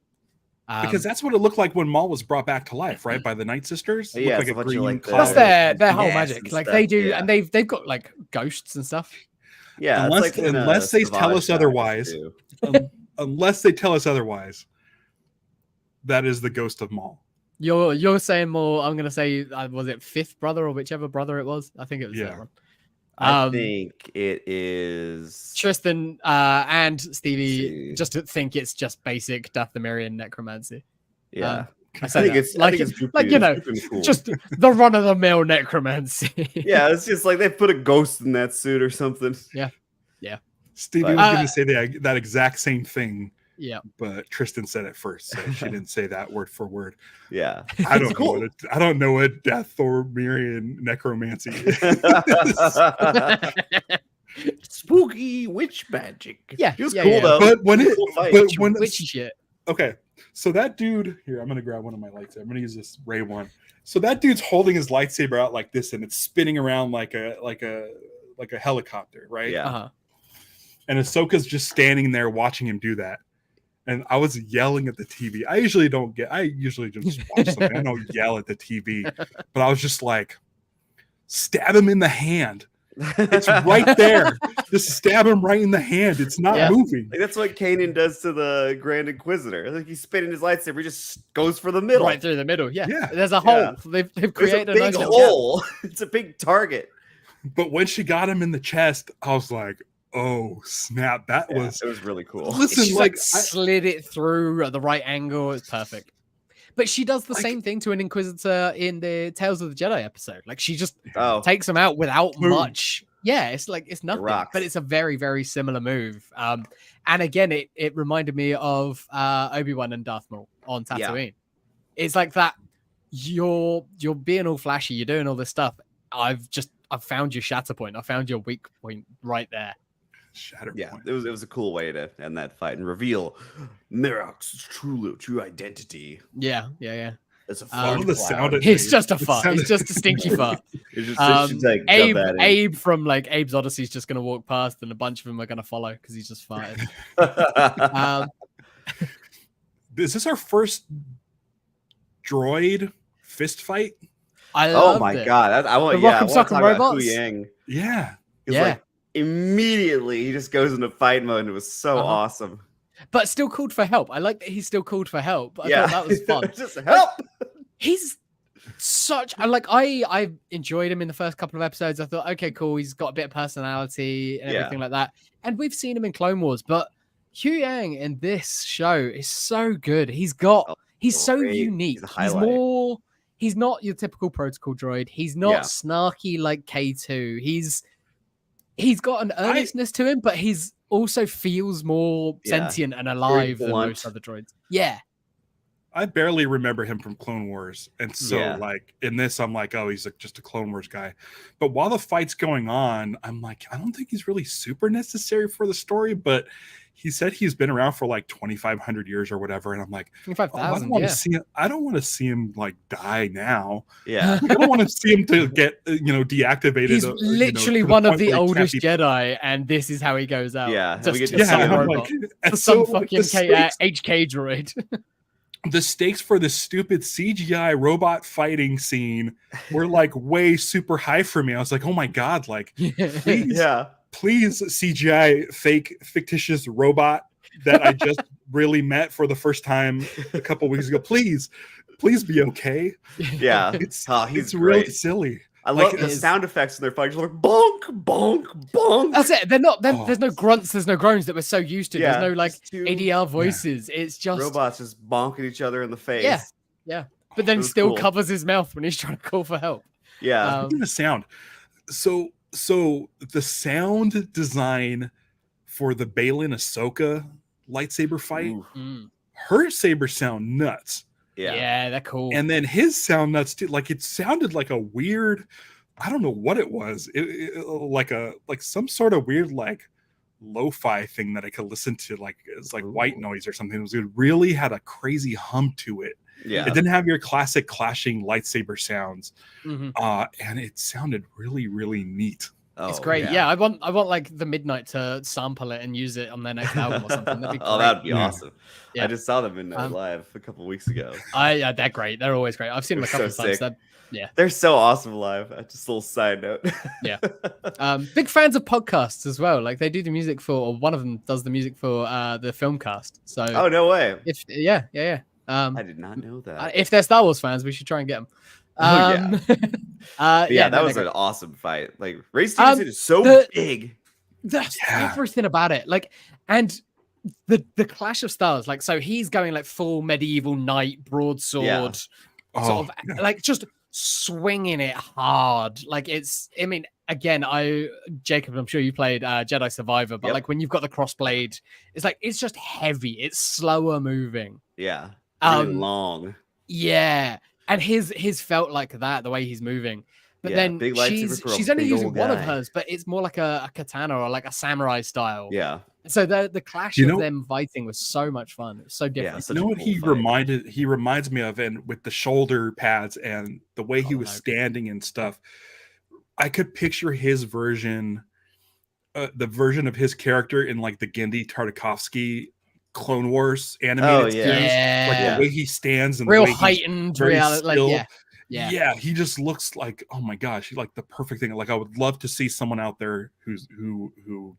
Because that's what it looked like when Maul was brought back to life, right? By the Night Sisters. Yeah, like a green that's their whole magic. Like, they do, and they've got like ghosts and stuff. Yeah, unless they tell us otherwise. Unless they tell us otherwise, that is the ghost of Maul. You're saying Maul. I'm gonna say, was it fifth brother or whichever brother it was? I think it was that one. I think it is Tristan and Stevie. Just to think it's just basic Dathomirian necromancy. Yeah, I think it's you know, cool. Just the run of the mill necromancy. Yeah, it's just like they put a ghost in that suit or something. Yeah. Stevie was going to say that exact same thing. Yeah, but Tristan said it first, so she didn't say that word for word. Yeah, I don't know what Dathomirian necromancy is. Spooky witch magic. Yeah, it was cool though. But when witch shit. Okay, so that dude here, I'm gonna grab one of my lightsabers. I'm gonna use this Ray one. So that dude's holding his lightsaber out like this, and it's spinning around like a helicopter, right? Yeah. Uh-huh. And Ahsoka's just standing there watching him do that. And I was yelling at the TV. I usually just watch something. I don't yell at the TV. But I was just like, stab him in the hand. It's right there. Just stab him right in the hand. It's not moving. Like, that's what Kanan does to the Grand Inquisitor. Like, he's spinning his lightsaber, he just goes for the middle. Right through the middle. Yeah. Yeah. There's a hole. They've created a big hole. It's a big target. But when she got him in the chest, I was like, oh snap! It was really cool. Listen, she slid it through at the right angle. It's perfect. But she does the same thing to an Inquisitor in the Tales of the Jedi episode. Like, she just takes him out without much. Yeah, it's nothing. But it's a very, very similar move. And again, it reminded me of Obi-Wan and Darth Maul on Tatooine. Yeah. It's like that. You're being all flashy. You're doing all this stuff. I've found your shatter point. I found your weak point right there. Shatterpoint. Yeah, it was a cool way to end that fight and reveal Merrick's true identity. Yeah. It's a I fart love the cloud. sound. It's just a It fart. sounded- It's just a stinky fart. It's just like Abe, jump at him. Abe from like Abe's Odyssey is just gonna walk past, and a bunch of them are gonna follow because he's just farted. Um, Is this our first droid fist fight? I Oh loved my it. god! I want. The Yeah, I Rock'em want to Sock'em talk about Hu Robots? Yang. Yeah. He's Yeah. like immediately he just goes into fight mode. And it was so Uh-huh. awesome. But still called for help. I like that he's still called for help. I Yeah, thought that was fun. just help. He's such I enjoyed him in the first couple of episodes. I thought, okay, cool, he's got a bit of personality and Yeah. everything like that. And we've seen him in Clone Wars, but Hu Yang in this show is so good. He's so great. unique. He's a He's highlight. he's not your typical protocol droid. He's not Yeah. snarky like K2. He's got an earnestness to him, but he's also feels more Yeah. sentient and alive than blunt. most other droids. Yeah. I barely remember him from Clone Wars. And so, Yeah. like, in this, I'm like, oh, he's just a Clone Wars guy. But while the fight's going on, I'm like, I don't think he's really super necessary for the story. But he said he's been around for like 2,500 years or whatever. And I'm like, oh, I 25,000. don't want Yeah. to see him. I don't want to see him like die now. Yeah. I don't want to see him to get, deactivated. He's literally one of the oldest Jedi. Jedi, and this is how he goes out. Yeah, and just we get to to Yeah, some and I'm robot. like, To and some so, like, fucking the stakes- HK droid. the stakes for this stupid CGI robot fighting scene were like way super high for me. I was like, oh my god, like please, Yeah. please CGI fictitious robot that I just really met for the first time a couple weeks ago. Please be okay. Yeah. It's He's it's really great. silly. I Like, love the it's- sound effects in their fights. Like bonk, bonk, bonk. That's it. They're not. Oh. There's no grunts. There's no groans that we're so used to. Yeah, There's no like just two ADR voices. It's just robots just bonking each other in the face. Yeah. But then It was still cool. covers his mouth when he's trying to call for help. Yeah. Even the sound. So the sound design for the Balin Ahsoka lightsaber fight, Ooh, Mm. her sabers sound nuts. Yeah. yeah. They're cool. And then his sound nuts too. Like it sounded like a weird, I don't know what it was. Like some sort of weird like lo-fi thing that I could listen to. Like it's like white Ooh. noise or something. It really had a crazy hum to it. Yeah. It didn't have your classic clashing lightsaber sounds. Mhm. And it sounded really, really neat. It's Oh, great. Yeah. I want like the Midnight to sample it and use it on their next album or something. That'd be great. Oh, that'd be Yeah. awesome. Yeah. I just saw them in Um, live a couple weeks ago. They're great. They're always great. I've seen them a They're couple of so times. sick. They're They're so awesome live. Just a little side note. big fans of podcasts as well. Like they do the music for, or one of them does the music for the Filmcast. So Oh, no way. if yeah. I did not know that. If they're Star Wars fans, we should try and get them. Oh, yeah. Yeah, that no, was they're an awesome fight. Like Ray Um, Stevenson is so the- big. That's Yeah. everything about it. Like, and the clash of styles. Like, so he's going like full medieval knight broadsword, Yeah. Oh, sort of yeah. like just swinging it hard. Like it's. I mean, again, Jacob, I'm sure you played Jedi Survivor, but Yep. like when you've got the crossblade, it's like it's just heavy. It's slower moving. Yeah. Really Um, long. Yeah, and his felt like that the way he's moving. But Yeah, then big lightsaber for a she's only big using old one of guy. hers, but it's more like a katana or like a samurai style. Yeah. So the clash You of know- them fighting was so much fun. It was so different. such You a know what cool he fight. reminds me of, and with the shoulder pads and the way he Oh, was no. standing and stuff, I could picture his version, the version of his character in like the Gendy Tartakovsky Clone Wars animated Oh, yeah. series. Like Yeah. the way he stands and Real the way he's heightened very reality. Like still. yeah. He just looks like, oh my gosh, he's like the perfect thing. Like I would love to see someone out there who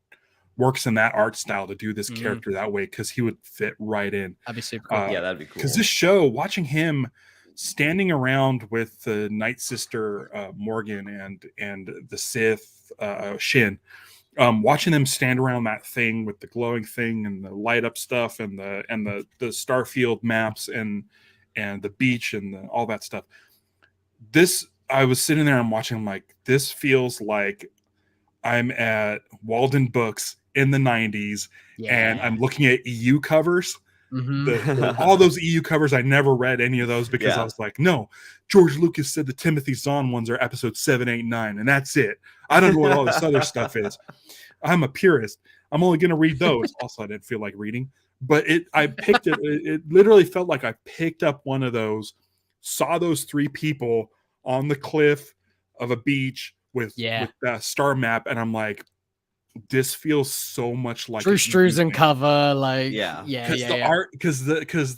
works in that art style to do this Mhm. character that way, because he would fit right in. That'd be super cool. Yeah, that'd be cool. Because this show, watching him standing around with the Night Sister Morgan and the Sith Shin, watching them stand around that thing with the glowing thing and the light up stuff and the Starfield maps and the beach and all that stuff. This, I was sitting there and watching, I'm like, this feels like I'm at Walden Books in the 90s and I'm looking at EU covers. Mhm. All those EU covers, I never read any of those because Yeah. I was like, no, George Lucas said the Timothy Zahn ones are episode 7, 8, 9, and that's it. I don't know what all this other stuff is. I'm a purist. I'm only going to read those. Also, I didn't feel like reading, but I picked it. It literally felt like I picked up one of those, saw those 3 people on the cliff of a beach with that star map, and I'm like, this feels so much like Drew Struzan cover, like because the art, because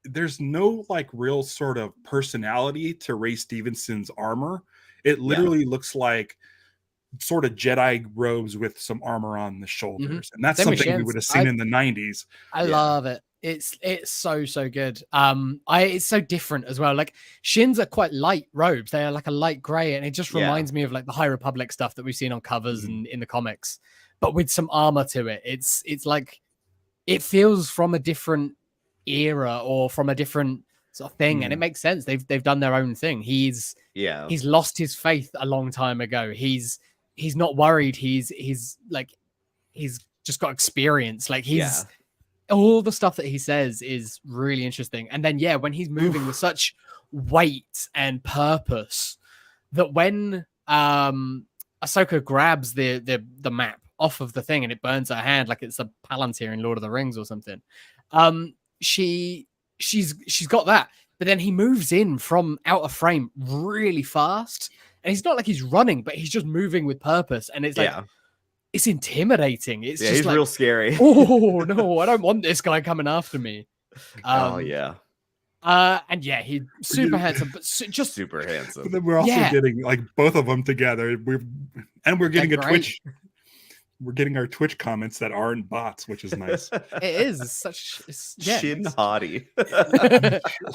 there's no like real sort of personality to Ray Stevenson's armor. It literally looks like sort of Jedi robes with some armor on the shoulders, and that's something we would have seen in the 90s. I love it. It's so good. It's so different as well. Like Shin's are quite light robes. They are like a light gray, and it just reminds me of like the High Republic stuff that we've seen on covers and in the comics, but with some armor to it. It's like it feels from a different era or from a different sort of thing, and it makes sense. They've done their own thing. He's lost his faith a long time ago. He's not worried. He's just got experience. Like all the stuff that he says is really interesting. And then when he's moving with such weight and purpose, that when Ahsoka grabs the map off of the thing and it burns her hand like it's a Palantir in Lord of the Rings or something, she's got that. But then he moves in from out of frame really fast, and he's not like he's running, but he's just moving with purpose, and it's like it's intimidating. It's just he's like, real scary. Oh no, I don't want this guy coming after me. And he super handsome, but just super handsome. But then we're also getting like both of them together. We're getting a Twitch. We're getting our Twitch comments that aren't bots, which is nice. It is. It's Shin hottie.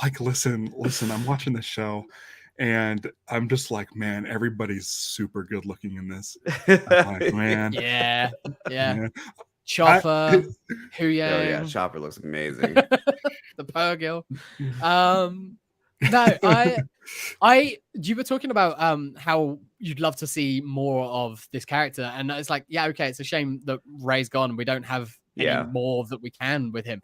Like, listen, I'm watching the show and I'm just like, man, everybody's super good looking in this. I'm like, man. Yeah. Chopper, Huyang. Chopper looks amazing. The Purgil. You were talking about how you'd love to see more of this character, and it's like, it's a shame that Rey's gone and we don't have any more that we can with him.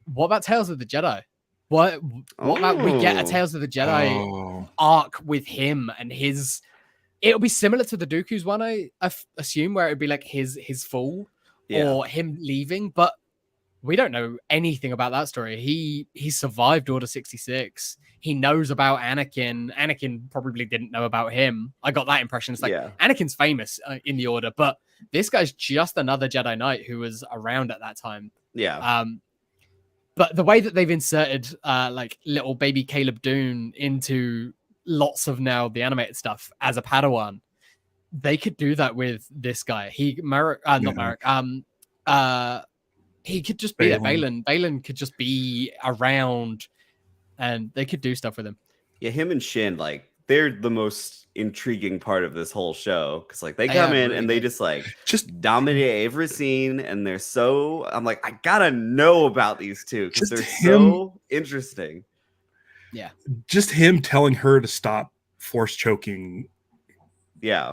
What about Tales of the Jedi? What about we get a Tales of the Jedi arc with him and his? It'll be similar to the Dooku's one, I assume, where it'd be like his fall or him leaving, but we don't know anything about that story. He survived Order 66. He knows about Anakin. Anakin probably didn't know about him. I got that impression. It's like Anakin's famous in the Order, but this guy's just another Jedi Knight who was around at that time. Yeah. But the way that they've inserted like little baby Caleb Dune into lots of now the animated stuff as a Padawan, they could do that with this guy. He could just be there. Balin could just be around, and they could do stuff with him. Yeah, him and Shin, like, they're the most intriguing part of this whole show, because like they come in and they just dominate every scene, and they're so, I'm like, I gotta know about these two because they're so interesting. Yeah, just him telling her to stop force choking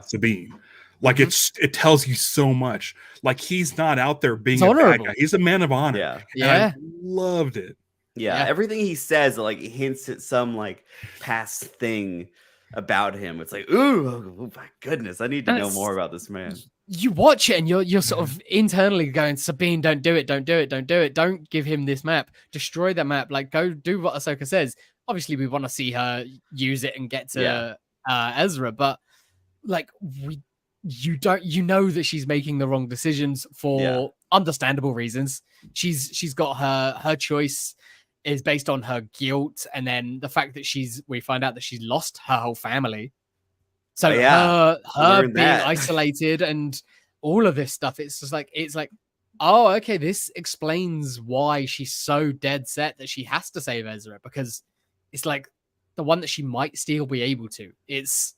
Sabine. Like it tells you so much. Like he's not out there being a bad guy. He's a man of honor. Yeah. I loved it. Yeah. Everything he says like hints at some like past thing about him. It's like, oh my goodness, I need to know more about this man. You watch it and you're sort of internally going, Sabine, don't do it, don't do it, don't do it, don't give him this map, destroy that map. Like, go do what Ahsoka says. Obviously, we want to see her use it and get to Ezra, but like you know that she's making the wrong decisions for understandable reasons. She's got her choice is based on her guilt, and then the fact that we find out that she's lost her whole family. So her being isolated and all of this stuff, it's like, oh, okay, this explains why she's so dead set that she has to save Ezra, because it's like the one that she might still be able to. It's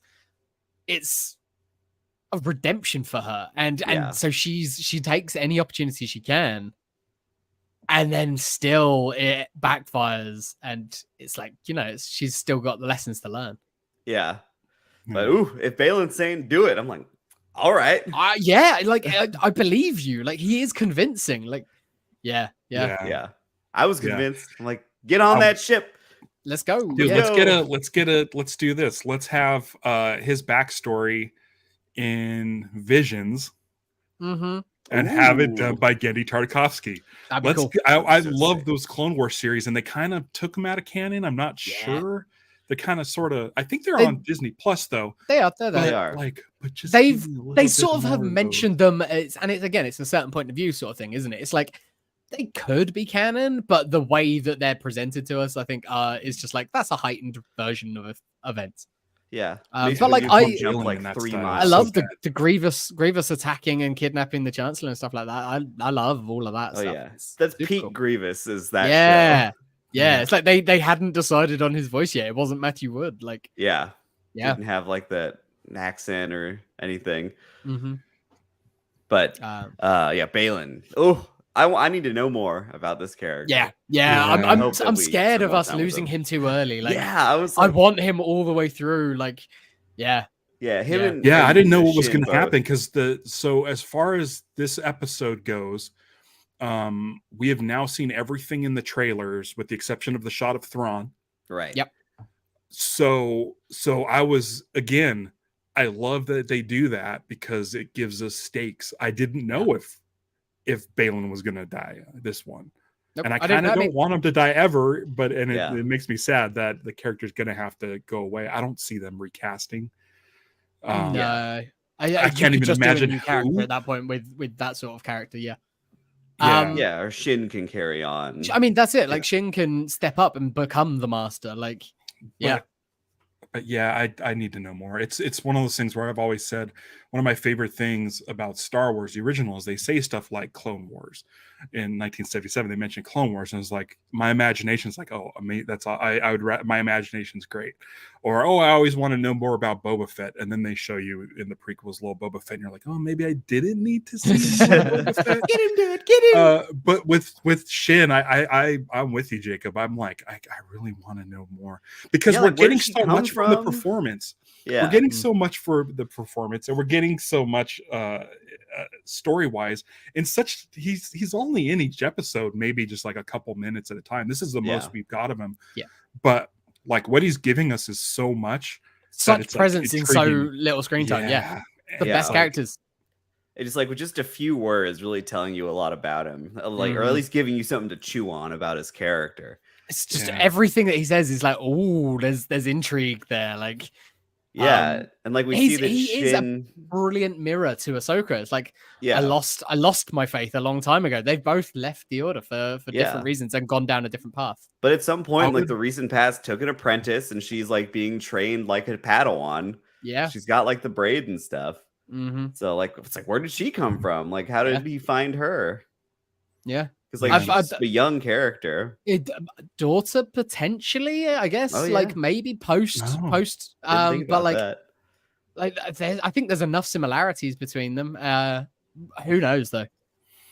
a redemption for her, and so she takes any opportunity she can, and then still it backfires, and it's like, she's still got the lessons to learn. Yeah, but if Balin's saying do it, I'm like, all right, I believe you. Like, he is convincing. Like, yeah. I was convinced. I'm like, get on that ship. Let's go. Dude, let's do this. Let's have his backstory in Visions Mm-hmm. and have it done Ooh. by Genndy Tartakovsky. That'd be Let's. cool. I So love sick. those Clone Wars series, and they kind of took them out of canon. I'm not Yeah. sure. They're kind of, sort of. I think they're They- on Disney Plus though. They are. They're But there. They are. like, but just They've- give me a little They bit sort of have more those. mentioned them. It's a certain point of view sort of thing, isn't it? It's like they could be canon, but the way that they're presented to us, I think, is just like that's a heightened version of events. Yeah. But when like you I jump Jalen like in that 3 style, miles. I so love bad. the Grievous attacking and kidnapping the Chancellor and stuff like that. I love all of that Oh stuff. yeah, It's that's super Pete cool. Grievous. Is that Yeah. show? Yeah, it's like they hadn't decided on his voice yet. It wasn't Matthew Wood. Like, Yeah. yeah. Didn't have like that accent or anything. Mm-hmm. But yeah, Balin. Oh, I need to know more about this character. Yeah. Yeah. I'm I hope that I'm we scared spend of more us time with losing him. him too early. Like, yeah, I was I like, want him all the way through. Like, yeah. yeah, him Yeah. and Yeah, I and didn't know what was Shin going to both. happen because so as far as this episode goes, we have now seen everything in the trailers with the exception of the shot of Thrawn. Right. Yep. So I was, again, I love that they do that because it gives us stakes. I didn't know if Balin was going to die this one. Nope, And I didn't- kind of don't mean, want him to die ever, but it Yeah. makes me sad that the character's going to have to go away. I don't see them recasting. no. yeah. I you can't could even just do a imagine new character who. at that point with that sort of character. Yeah. Yeah. Yeah, or Shin can carry on. I mean, that's it. Like, Shin can step up and become the master. Like, yeah. But yeah, I need to know more. It's one of those things where I've always said one of my favorite things about Star Wars, the original, is they say stuff like Clone Wars. In 1977, they mentioned Clone Wars, and it's like my imagination's like, oh, I mean, that's all. I would my imagination's great. Or I always want to know more about Boba Fett, and then they show you in the prequels little Boba Fett, and you're like, oh, maybe I didn't need to see more Boba Fett. Get him, dude. Get him. But with Shin, I'm with you, Jacob. I'm like, I really want to know more because Yeah, we're like, where getting did she so come much from the from? performance. Yeah. We're getting so much for the performance, and we're getting so much story wise. In such, he's only in each episode, maybe just like a couple minutes at a time. This is the most we've got of him. Yeah. But like what he's giving us is so much. Such it's, like, presence in so intriguing. little screen time. Yeah. The Yeah. best Like, characters. It's just like with just a few words really telling you a lot about him. Like, or at Mhm. least giving you something to chew on about his character. It's just Yeah. everything that he says is like, oh, there's intrigue there. Like, Yeah. And like we see that he is a Shin. brilliant mirror to Ahsoka. It's like, Yeah. I lost my faith a long time ago. They've both left the order for Yeah. different reasons and gone down a different path. But at some point, like would- the recent past took an apprentice and she's like being trained like a Padawan. Yeah. She's got like the braid and stuff. Mm-hmm. So like it's like, where did she come from? Like, how did Yeah. he find her? Yeah. Because like I've- she's a young character. Daughter potentially, I guess. Oh, yeah. Like maybe post. Oh. Didn't think But about like, that. I think there's enough similarities between them. Who knows though?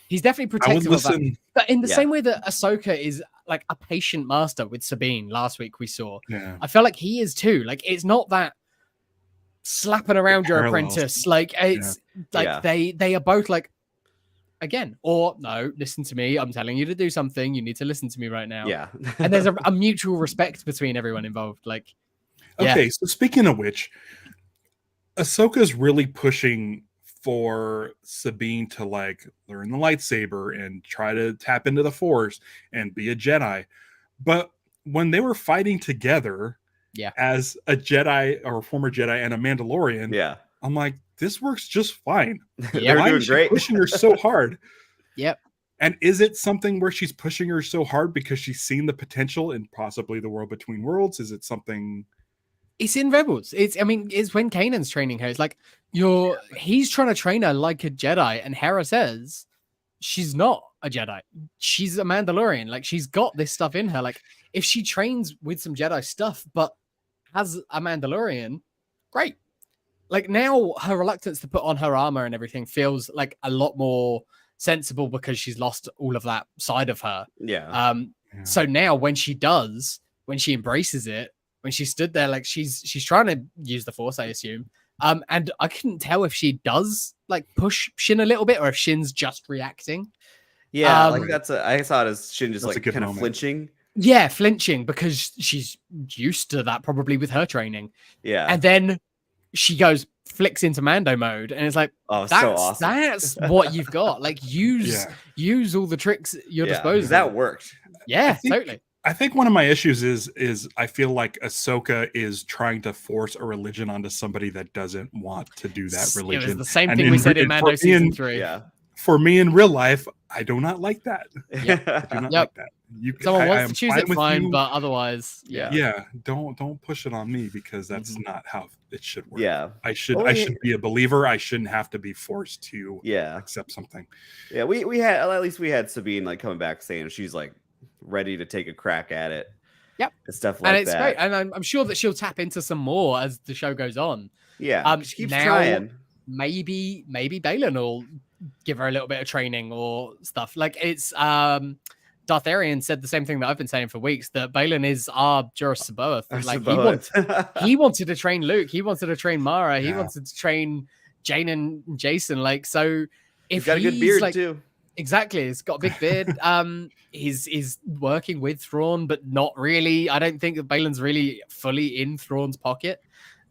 He's definitely I would protective of that. listen. But in the Yeah. same way that Ahsoka is like a patient master with Sabine last week we saw, Yeah. I feel like he is too. Like it's not that slapping around your parallels. apprentice. Like it's like Yeah. they are both like again, or no, listen to me. I'm telling you to do something. You need to listen to me right now. Yeah. And there's a mutual respect between everyone involved. Like, yeah. Okay, so speaking of which, Ahsoka's really pushing for Sabine to like learn the lightsaber and try to tap into the Force and be a Jedi. But when they were fighting together, Yeah. as a Jedi or a former Jedi and a Mandalorian, Yeah. I'm like, this works just fine. They're Why doing is she great. pushing her so hard? Yep. And is it something where she's pushing her so hard because she's seen the potential in possibly the world between worlds? Is it something? It's in Rebels. It's when Kanan's training her. It's like he's trying to train her like a Jedi, and Hera says she's not a Jedi. She's a Mandalorian. Like she's got this stuff in her. Like if she trains with some Jedi stuff, but as a Mandalorian, great. Like now her reluctance to put on her armor and everything feels like a lot more sensible because she's lost all of that side of her. Yeah. Yeah. So now when she embraces it, when she stood there, like she's trying to use the Force, I assume. And I couldn't tell if she does like push Shin a little bit or if Shin's just reacting. Yeah. um, Like I saw it as Shin just That's a like good kind of moment. flinching. Yeah, flinching because she's used to that probably with her training. Yeah. And then she goes, flicks into Mando mode, and it's like, Oh, that's so awesome. that's what you've got. Like, use all the tricks at your disposal. That worked. Yeah, think- totally. I think one of my issues is I feel like Ahsoka is trying to force a religion onto somebody that doesn't want to do that It religion. was the same And thing we said in for Mando me season in- 3. Yeah. For me in real life, I do not like that. I do not Yep. like that. Someone I wants am to choose fine it, with fine, you. but otherwise, Yeah, don't push it on me because that's not how it should work. Yeah. I should Well, I should be a believer. I shouldn't have to be forced to Yeah. accept something. Yeah. We had, at least we had Sabine like coming back saying she's like ready to take a crack at it. Yep. And stuff like and it's that. great. And I'm sure that she'll tap into some more as the show goes on. Yeah. She keeps now- trying. Maybe Balin will give her a little bit of training or stuff. Like, it's Darth Arian said the same thing that I've been saying for weeks, that Balin is our Jorah Sabaoth. Like, he wanted to train Luke, he wanted to train Mara, he wanted to train Jane and Jason. Like, so if he's got a good beard like, too. exactly, he's got a big beard. He's working with Thrawn, but not really. I don't think that Balin's really fully in Thrawn's pocket.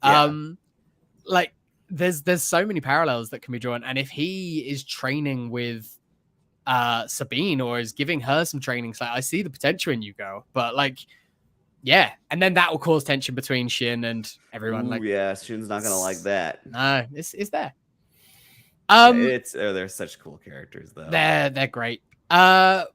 Like, there's so many parallels that can be drawn, and if he is training with Sabine or is giving her some training, so I see the potential in you, girl. But like, yeah, and then that will cause tension between Shin and everyone. Ooh, like, yeah, Shin's not gonna like that. no, it's there. They're such cool characters though. They're great.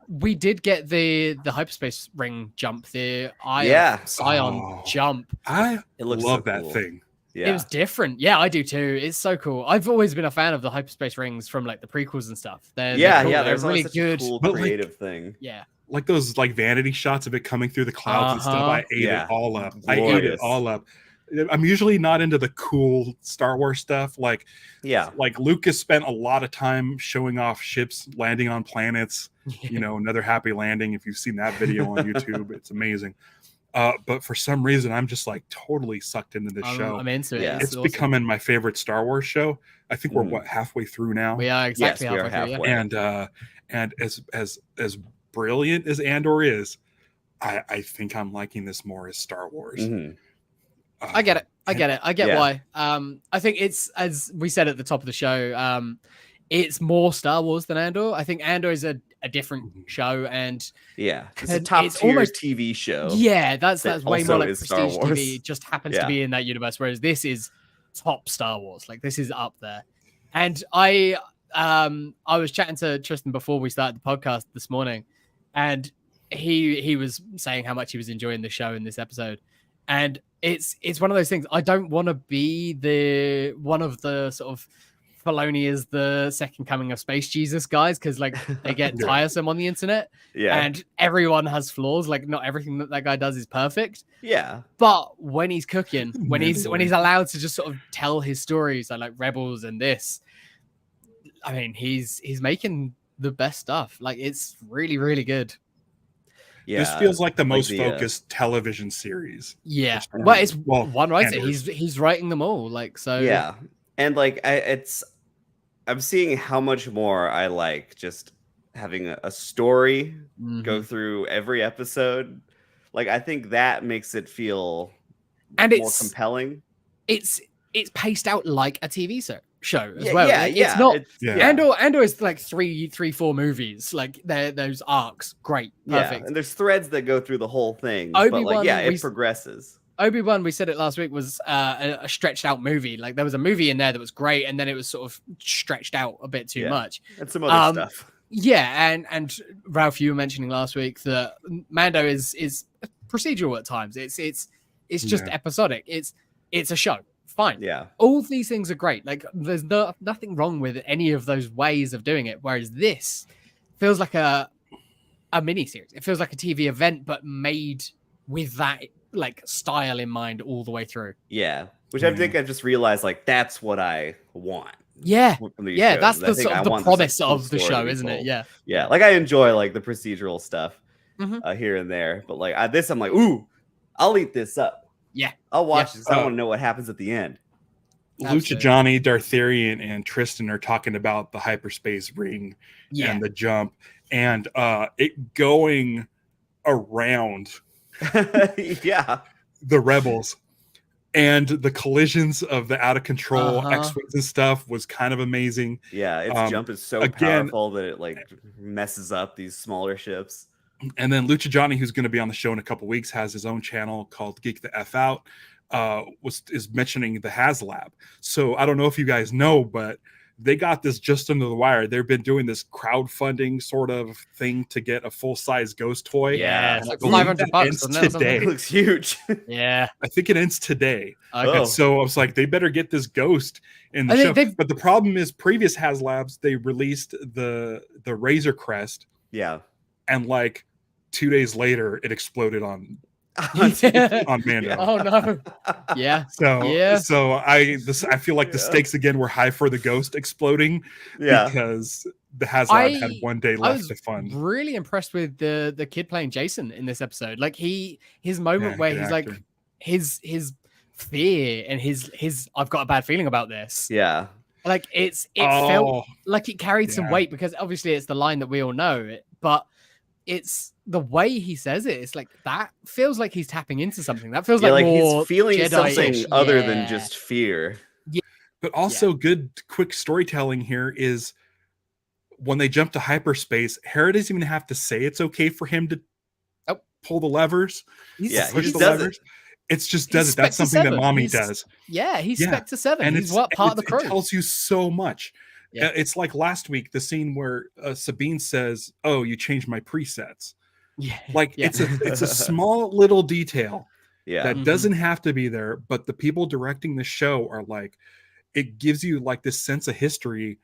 We did get the hyperspace ring jump, the Eye of Sion jump. It looks love so that cool. thing. It was different. Yeah, I do too. It's so cool. I've always been a fan of the hyperspace rings from like the prequels and stuff. They're cool. They're There's really such good. a cool But, like, creative thing. Yeah. Like those like vanity shots of it coming through the clouds and stuff. I ate it all up. I ate it Glorious. all up. I'm usually not into the cool Star Wars stuff. Like Lucas spent a lot of time showing off ships landing on planets. You know, another happy landing. If you've seen that video on YouTube, it's amazing. But for some reason, I'm just like totally sucked into this show. I'm into it. Yeah. It's awesome. becoming my favorite Star Wars show. I think we're halfway through now. We are exactly Yes, we are halfway through. halfway. And as brilliant as Andor is, I think I'm liking this more as Star Wars. Mhm. I get it. I get Yeah. why. I think it's, as we said at the top of the show, it's more Star Wars than Andor. I think Andor is a different show, and It's a top tier almost TV show. yeah, that's that way also more like is Star prestige Wars. TV. It just happens to be in that universe, whereas this is top Star Wars. Like, this is up there. And I was chatting to Tristan before we started the podcast this morning, and he was saying how much he was enjoying the show in this episode. And it's one of those things. I don't want to be one of the sort of Filoni is the second coming of Space Jesus guys, because like they get tiresome on the internet. And everyone has flaws. Like, not everything that guy does is perfect. But when he's cooking, when he's allowed to just sort of tell his stories, like Rebels and this, I mean, he's making the best stuff. Like, it's really, really good. This feels like the most focused television series. Yeah, well, it's one writer. Andor's. He's writing them all. Like, so and like I'm seeing how much more I like just having a story go through every episode. Like, I think that makes it feel more compelling. It's paced out like a TV show as well. It's not. Andor is like three, 4 movies. Like, those arcs, great, perfect. And there's threads that go through the whole thing. Obi-Wan, but like, it progresses. Obi-Wan, we said it last week, was a stretched out movie. Like, there was a movie in there that was great, and then it was sort of stretched out a bit too much. And some other stuff. Yeah, and Ralph, you were mentioning last week that Mando is procedural at times. It's just episodic. It's a show. Fine. Yeah. All of these things are great. Like, there's nothing wrong with any of those ways of doing it. Whereas this feels like a mini series. It feels like a TV event, but made with that like style in mind all the way through. Yeah. Which I think I just realized, like, that's what I want. Yeah. From these Yeah. shows. That's I the think sort I of the want promise this, like, of the cool story show, to be isn't it? told. Yeah. Yeah. Like, I enjoy like the procedural stuff Mhm. Here and there, but like I'm like, ooh, I'll eat this up. Yeah. I'll watch this. I want to know what happens at the end. Lucha Johnny, Dartharian, and Tristan are talking about the hyperspace ring and the jump and it going around Yeah. the rebels. and the collisions of the out of control Uh-huh. X-wings and stuff was kind of amazing. Yeah, its jump is so again- powerful that it like messes up these smaller ships. And then Lucha Johnny, who's going to be on the show in a couple weeks, has his own channel called Geek the F Out. Is mentioning the HasLab. So I don't know if you guys know, but they got this just under the wire. They've been doing this crowdfunding sort of thing to get a full-size Ghost toy. Yeah, And it's I like believe $500 that bucks, ends isn't it, or something? today. It looks huge. Yeah. I think it ends today. Okay. And so I was like, they better get this Ghost in the I think show. they've- But the problem is, previous HasLabs, they released the Razor Crest, Yeah. and like 2 days later, it exploded on Yeah. Mando. Oh no. Yeah. So I feel like the stakes again were high for the Ghost exploding, Yeah. because the HasLab had 1 day I left was to fund. really impressed with the kid playing Jason in this episode. Like his moment where good he's actor. like his fear and his I've got a bad feeling about this. Yeah. Like it felt Oh, like it carried some yeah. weight, because obviously it's the line that we all know, but it's the way he says it. It's like that feels like he's tapping into something. That feels Yeah, like like more he's feeling Jedi-ish. something other than Yeah. just fear. but also good quick storytelling here is when they jump to hyperspace, Hera doesn't even have to say it's okay for him to pull the levers. Yeah, he push just the does it. levers. It's just He's does it. That's Spectre something that 7. mommy He's- does. Yeah, he's Yeah. Spectre 7. And He's it's what part of the crew. It tells you so much. Yeah. It's like last week, the scene where Sabine says, "Oh, you changed my presets." Yeah. Like Yeah. it's a small little detail Yeah. that Mhm. doesn't have to be there, but the people directing the show are like, it gives you like this sense of history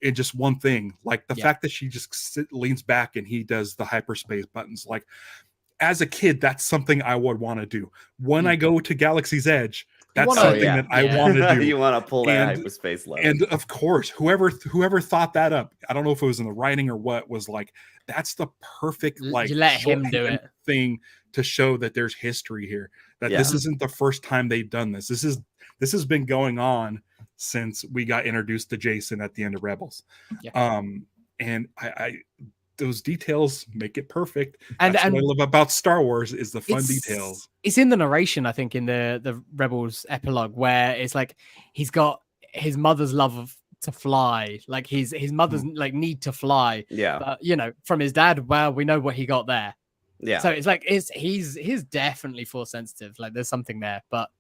in just one thing. Like the Yeah. fact that she just leans back and he does the hyperspace buttons. Like, as a kid, that's something I would want to do. When I go to Galaxy's Edge, that's wanna- something yeah. that I Yeah. want to do. You want to pull that And- hyperspace lever. And of course, whoever thought that up, I don't know if it was in the writing or what, was like, that's the perfect like You let him do shorthand it. thing to show that there's history here. That this Yeah. isn't the first time they've done this. This has been going on since we got introduced to Jason at the end of Rebels. Yeah. And I those details make it perfect. And That's and what I love about Star Wars is the fun it's- details. It's in the narration, I think, in the Rebels epilogue, where it's like he's got his mother's love to fly, like his mother's like need to fly. yeah. But from his dad, well, we know what he got there. Yeah. So it's like he's definitely force sensitive. Like there's something there. But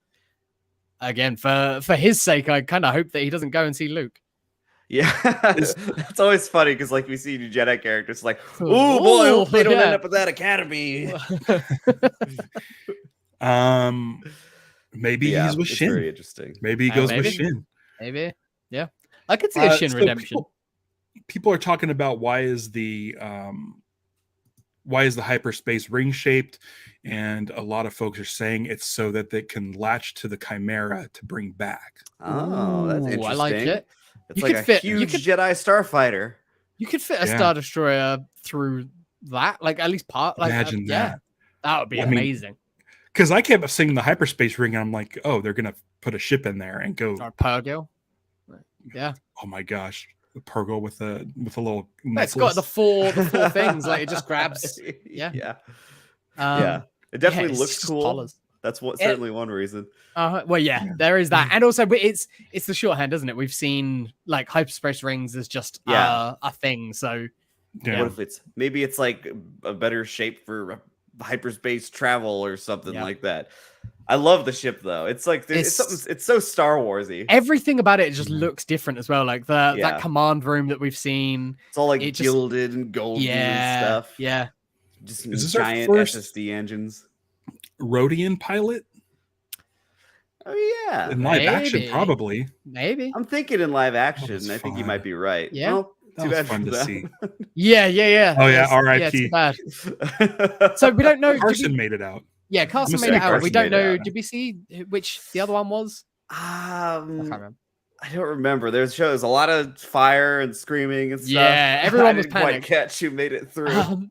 again, for his sake, I kind of hope that he doesn't go and see Luke. Yeah, it's always funny because like we see new Jedi characters like, Ooh, oh boy, I hope they don't yeah. end up at that academy. Maybe Yeah, he's with it's Shin. very interesting. Maybe he goes with maybe. Shin. Maybe, yeah, I could see a Shin So redemption. people are talking about why is the hyperspace ring shaped, and a lot of folks are saying it's so that they can latch to the Chimera to bring back. Oh, that's Ooh, interesting. I like it. It's You like could a fit- you huge could- Jedi starfighter. You could fit a Yeah. Star Destroyer through that, like at least part. Like, Imagine yeah, that. that would be I mean, amazing. Because I kept seeing the hyperspace ring, and I'm like, oh, they're gonna put a ship in there and go. Or Purgil. Yeah, Oh my gosh, the Purgle with a little. it's got the four things. Like it just grabs. Yeah. Yeah. Yeah. It definitely it's looks just cool. collars. That's certainly one reason. Well, yeah, there is that, and also it's the shorthand, isn't it? We've seen like hyperspace rings as just Yeah. a thing. So Yeah. What if maybe it's like a better shape for hyperspace travel or something Yeah. like that. I love the ship though. It's like it's so Star Warsy. everything about it just Mhm. looks different as well. Like that Yeah. command room that we've seen. It's all like it just- gilded and golden and stuff. Yeah. Just Is this our giant first- SSD engines. Rhodian pilot Oh yeah. in live action, Maybe. probably. Maybe. I'm thinking in live action. was I think you fun. might be right. Yeah. Well, That too was bad fun for to them. see. Yeah. Oh, yeah, It's- R.I.P. it's bad. So we don't know. did Carson we- made it out. Yeah, Carson I'm made it assuming out. We Carson don't made it know. out. Did we see which the other one was? I can't remember. I don't remember. There's a lot of fire and screaming and stuff. Yeah, everyone I was didn't quite panicked. catch who made it through.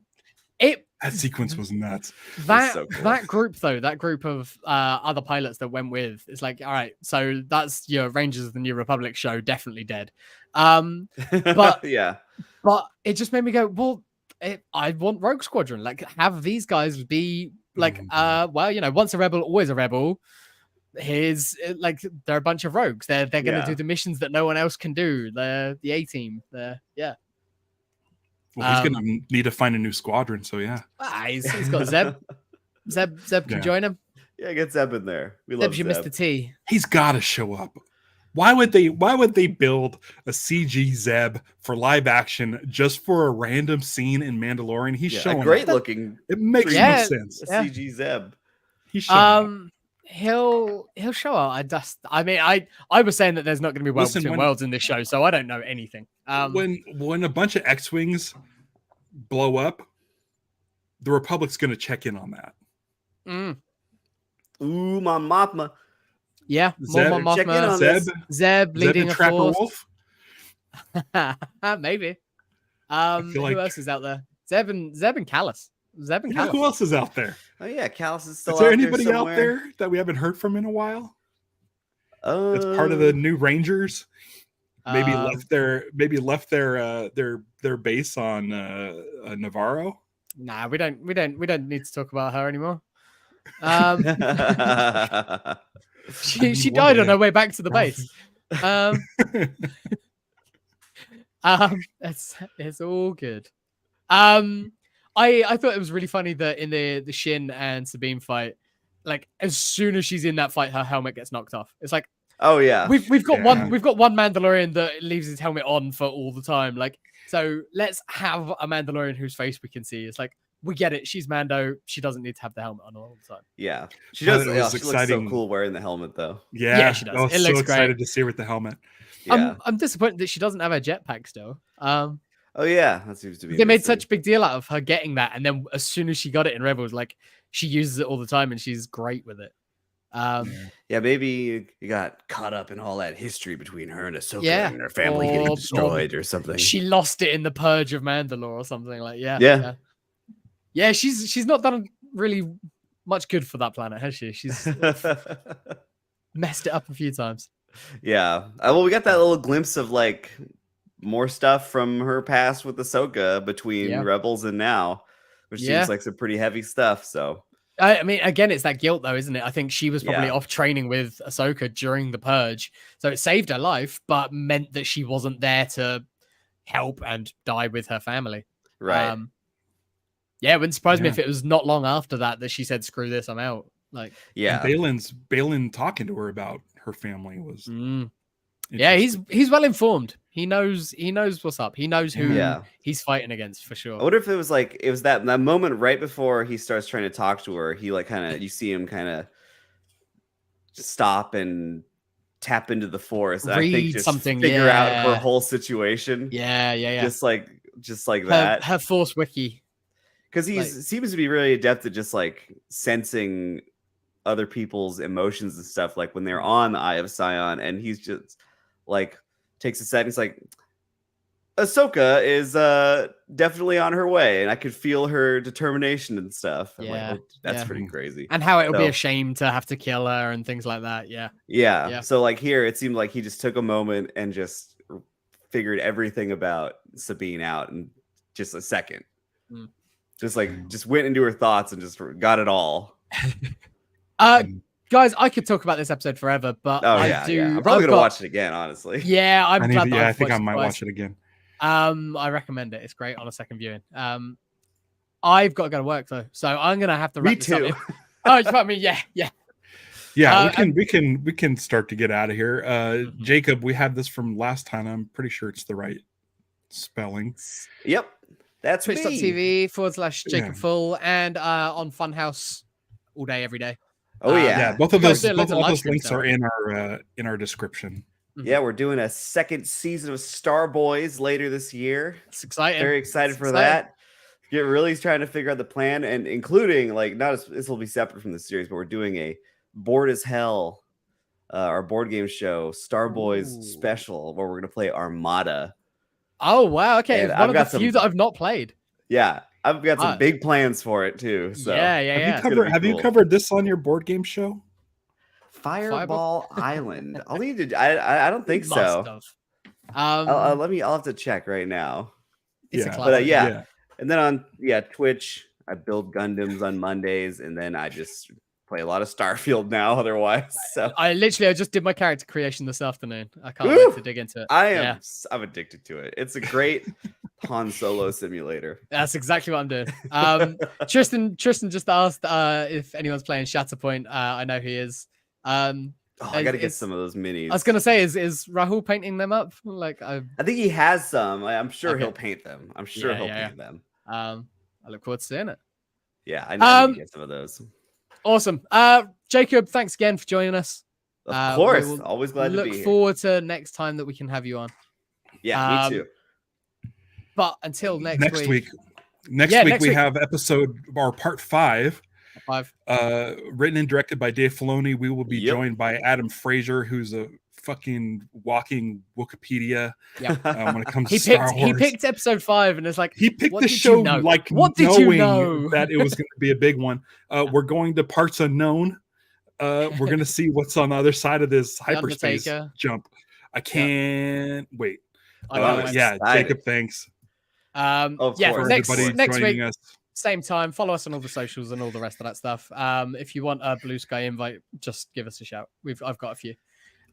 It That sequence was nuts. that so cool. that group though, that group of other pilots that went with, it's like, all right, so that's your Rangers of the New Republic show, definitely dead. but- yeah, But it just made me go, well, I want Rogue Squadron. Like, have these guys be like, Mhm. well, once a rebel, always a rebel. here's like they're a bunch of rogues. They're gonna Yeah. do the missions that no one else can do. They're the A team. Yeah. Well, he's gonna need to find a new squadron. So yeah, He's got Zeb. Zeb can Yeah. join him. Yeah, get Zeb in there. We Zeb love should Zeb. miss the T. he's got to show up. Why would they build a CG Zeb for live action just for a random scene in Mandalorian? He's Yeah, showing a great up. looking It makes Yeah. no sense. CG Zeb. He's showing up. He'll show up. I was saying that there's not going to be world Listen, between when- worlds in this show, so I don't know anything. When a bunch of X-wings blow up, the Republic's going to check in on that. mm, Ooh, my Mothma. yeah, Zeb, Mon check in Mothma, on Zeb, this. Zeb Zeb leading and a Trapper force. Wolf. Maybe. feel Who like- else is out there? Zeb and Callus. Zeb and You know, Callus. who else is out there? Oh yeah, Callus is still Is there out anybody there out somewhere. there that we haven't heard from in a while? That's part of Uh, the new Rangers. Maybe Um, left their base on Navarro. Nah, we don't need to talk about her anymore. She one died on day. her way back to the base. It's all good. I thought it was really funny that in the Shin and Sabine fight, like as soon as she's in that fight, her helmet gets knocked off. It's like oh yeah. we've got Yeah. one Mandalorian that leaves his helmet on for all the time. Like, so let's have a Mandalorian whose face we can see. It's like, we get it. She's Mando. She doesn't need to have the helmet on all the time. Yeah. She But does. it Yeah, was she looks so exciting. cool wearing the helmet though. Yeah, she does. I was It so looks excited great. to see her with the helmet. Yeah. I'm disappointed that she doesn't have her jetpack still. Oh yeah. That seems to be. They made missing. such a big deal out of her getting that, and then as soon as she got it in Rebels, like she uses it all the time, and she's great with it. Yeah, maybe you got caught up in all that history between her and Ahsoka Yeah. and her family getting Or destroyed or something. She lost it in the Purge of Mandalore or something like. Yeah. Yeah. She's not done really much good for that planet, has she? She's messed it up a few times. Yeah. Well, we got that little glimpse of like more stuff from her past with Ahsoka between Yeah. Rebels and now, which Yeah. seems like some pretty heavy stuff. So I mean, again, it's that guilt though, isn't it? I think she was probably Yeah. off training with Ahsoka during the Purge, so it saved her life, but meant that she wasn't there to help and die with her family. right. Yeah, it wouldn't surprise me Yeah. if it was not long after that she said, "Screw this, I'm out." Like, yeah. And Balin talking to her about her family was yeah, interesting. he's well informed. He knows what's up. He knows who Yeah. he's fighting against for sure. I wonder if it was that moment right before he starts trying to talk to her. He like kind of you see him kind of stop and tap into the force. And I think Read just something, figure out her yeah. whole situation. Yeah. Just like that. Her Force wiki. Because he like- seems to be really adept at just like sensing other people's emotions and stuff. Like when they're on the Eye of Sion, and he's just like takes a second. He's like, Ahsoka is definitely on her way, and I could feel her determination and stuff. I'm Yeah, like, oh, that's yeah. pretty crazy. And how it'll be So- a shame to have to kill her and things like that. Yeah. Yeah. So like here, it seemed like he just took a moment and just figured everything about Sabine out in just a second. Mm. Just went into her thoughts and just got it all. Guys, I could talk about this episode forever, but Oh I yeah, do. yeah. I'm probably I've gonna got- watch it again, honestly. Yeah, I'm glad that I I've think I watched it might twice. watch it again. I recommend it. It's great on a second viewing. I've got to go to work though, so I'm gonna have to wrap Me this up. too. Oh, you got me. Yeah. Yeah, Uh, we can start to get out of here. Jacob, we had this from last time. I'm pretty sure it's the right spelling. Yep. That's me. Twitch.tv/Jacob Yeah. Full and on Funhouse all day, every day. Oh yeah. Yeah, both of Guys, those there are loads of live those streams links now. are in our description. Yeah, we're doing a second season of Star Boys later this year. It's exciting. Very excited It's for exciting. that. Get really trying to figure out the plan, and including like this will be separate from the series, but we're doing a Bored as Hell, our board game show, Star Boys Ooh. special, where we're gonna play Armada. Oh wow. Okay, And it's I've one got of the few some- that I've not played. Yeah, I've got some Ah. big plans for it too. So Yeah. Have gonna be you cool. covered this on your board game show? Fireball Island. I'll need to. I don't think Must so. have. I'll have to check right now. It's a Yeah. classic. But yeah. And then on Twitch, I build Gundams on Mondays, and then I just play a lot of Starfield now. Otherwise, so I just did my character creation this afternoon. I can't Woo! wait to dig into it. I'm addicted to it. It's a great Han Solo simulator. That's exactly what I'm doing. Tristan just asked if anyone's playing Shatterpoint. I know he is. I gotta get some of those minis. I was gonna say, is Rahul painting them up? Like, I think he has some. I'm sure Okay. he'll paint them. I'm sure Yeah, he'll yeah, paint them. I look forward to seeing it. Yeah, I need to get some of those. Awesome. Jacob, thanks again for joining us. Of course, we will always glad to be Look here. forward to next time that we can have you on. Yeah, me too. But until next week we week. have part 5. 5. Written and directed by Dave Filoni. We will be Yep. joined by Adam Fraser, who's a fucking walking Wikipedia when it comes to Star Wars. He picked episode 5 and it's like, he picked what the did show you know? like What did you knowing know? that it was going to be a big one. We're going to parts unknown. We're going to see what's on the other side of this hyperspace Undertaker. jump. I can't wait. I know, I'm Yeah, excited. Jacob, thanks. Of Yeah, course. next Everybody week, joining us. same time. Follow us on all the socials and all the rest of that stuff. If you want a Blue Sky invite, just give us a shout. I've got a few.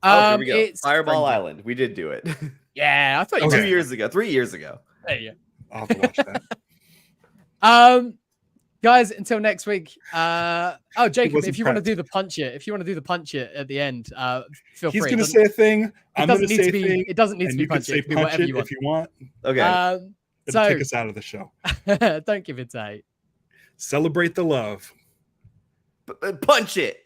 Here we go. It's Fireball Fringy. Island. We did do it. Yeah, I thought you Okay. were 2 years ago, 3 years ago. There you I'll have to watch that. go. Guys, until next week. Jacob, wasn't if you want to prepped. do the punch it at the end, feel He's free. going to say a thing. I'm going to say a thing. It doesn't need to And be you can punch it. say It can be punch whatever it you want. if you want. Okay. It'll So take us out of the show. don't give it to hate. Celebrate the love. Punch it.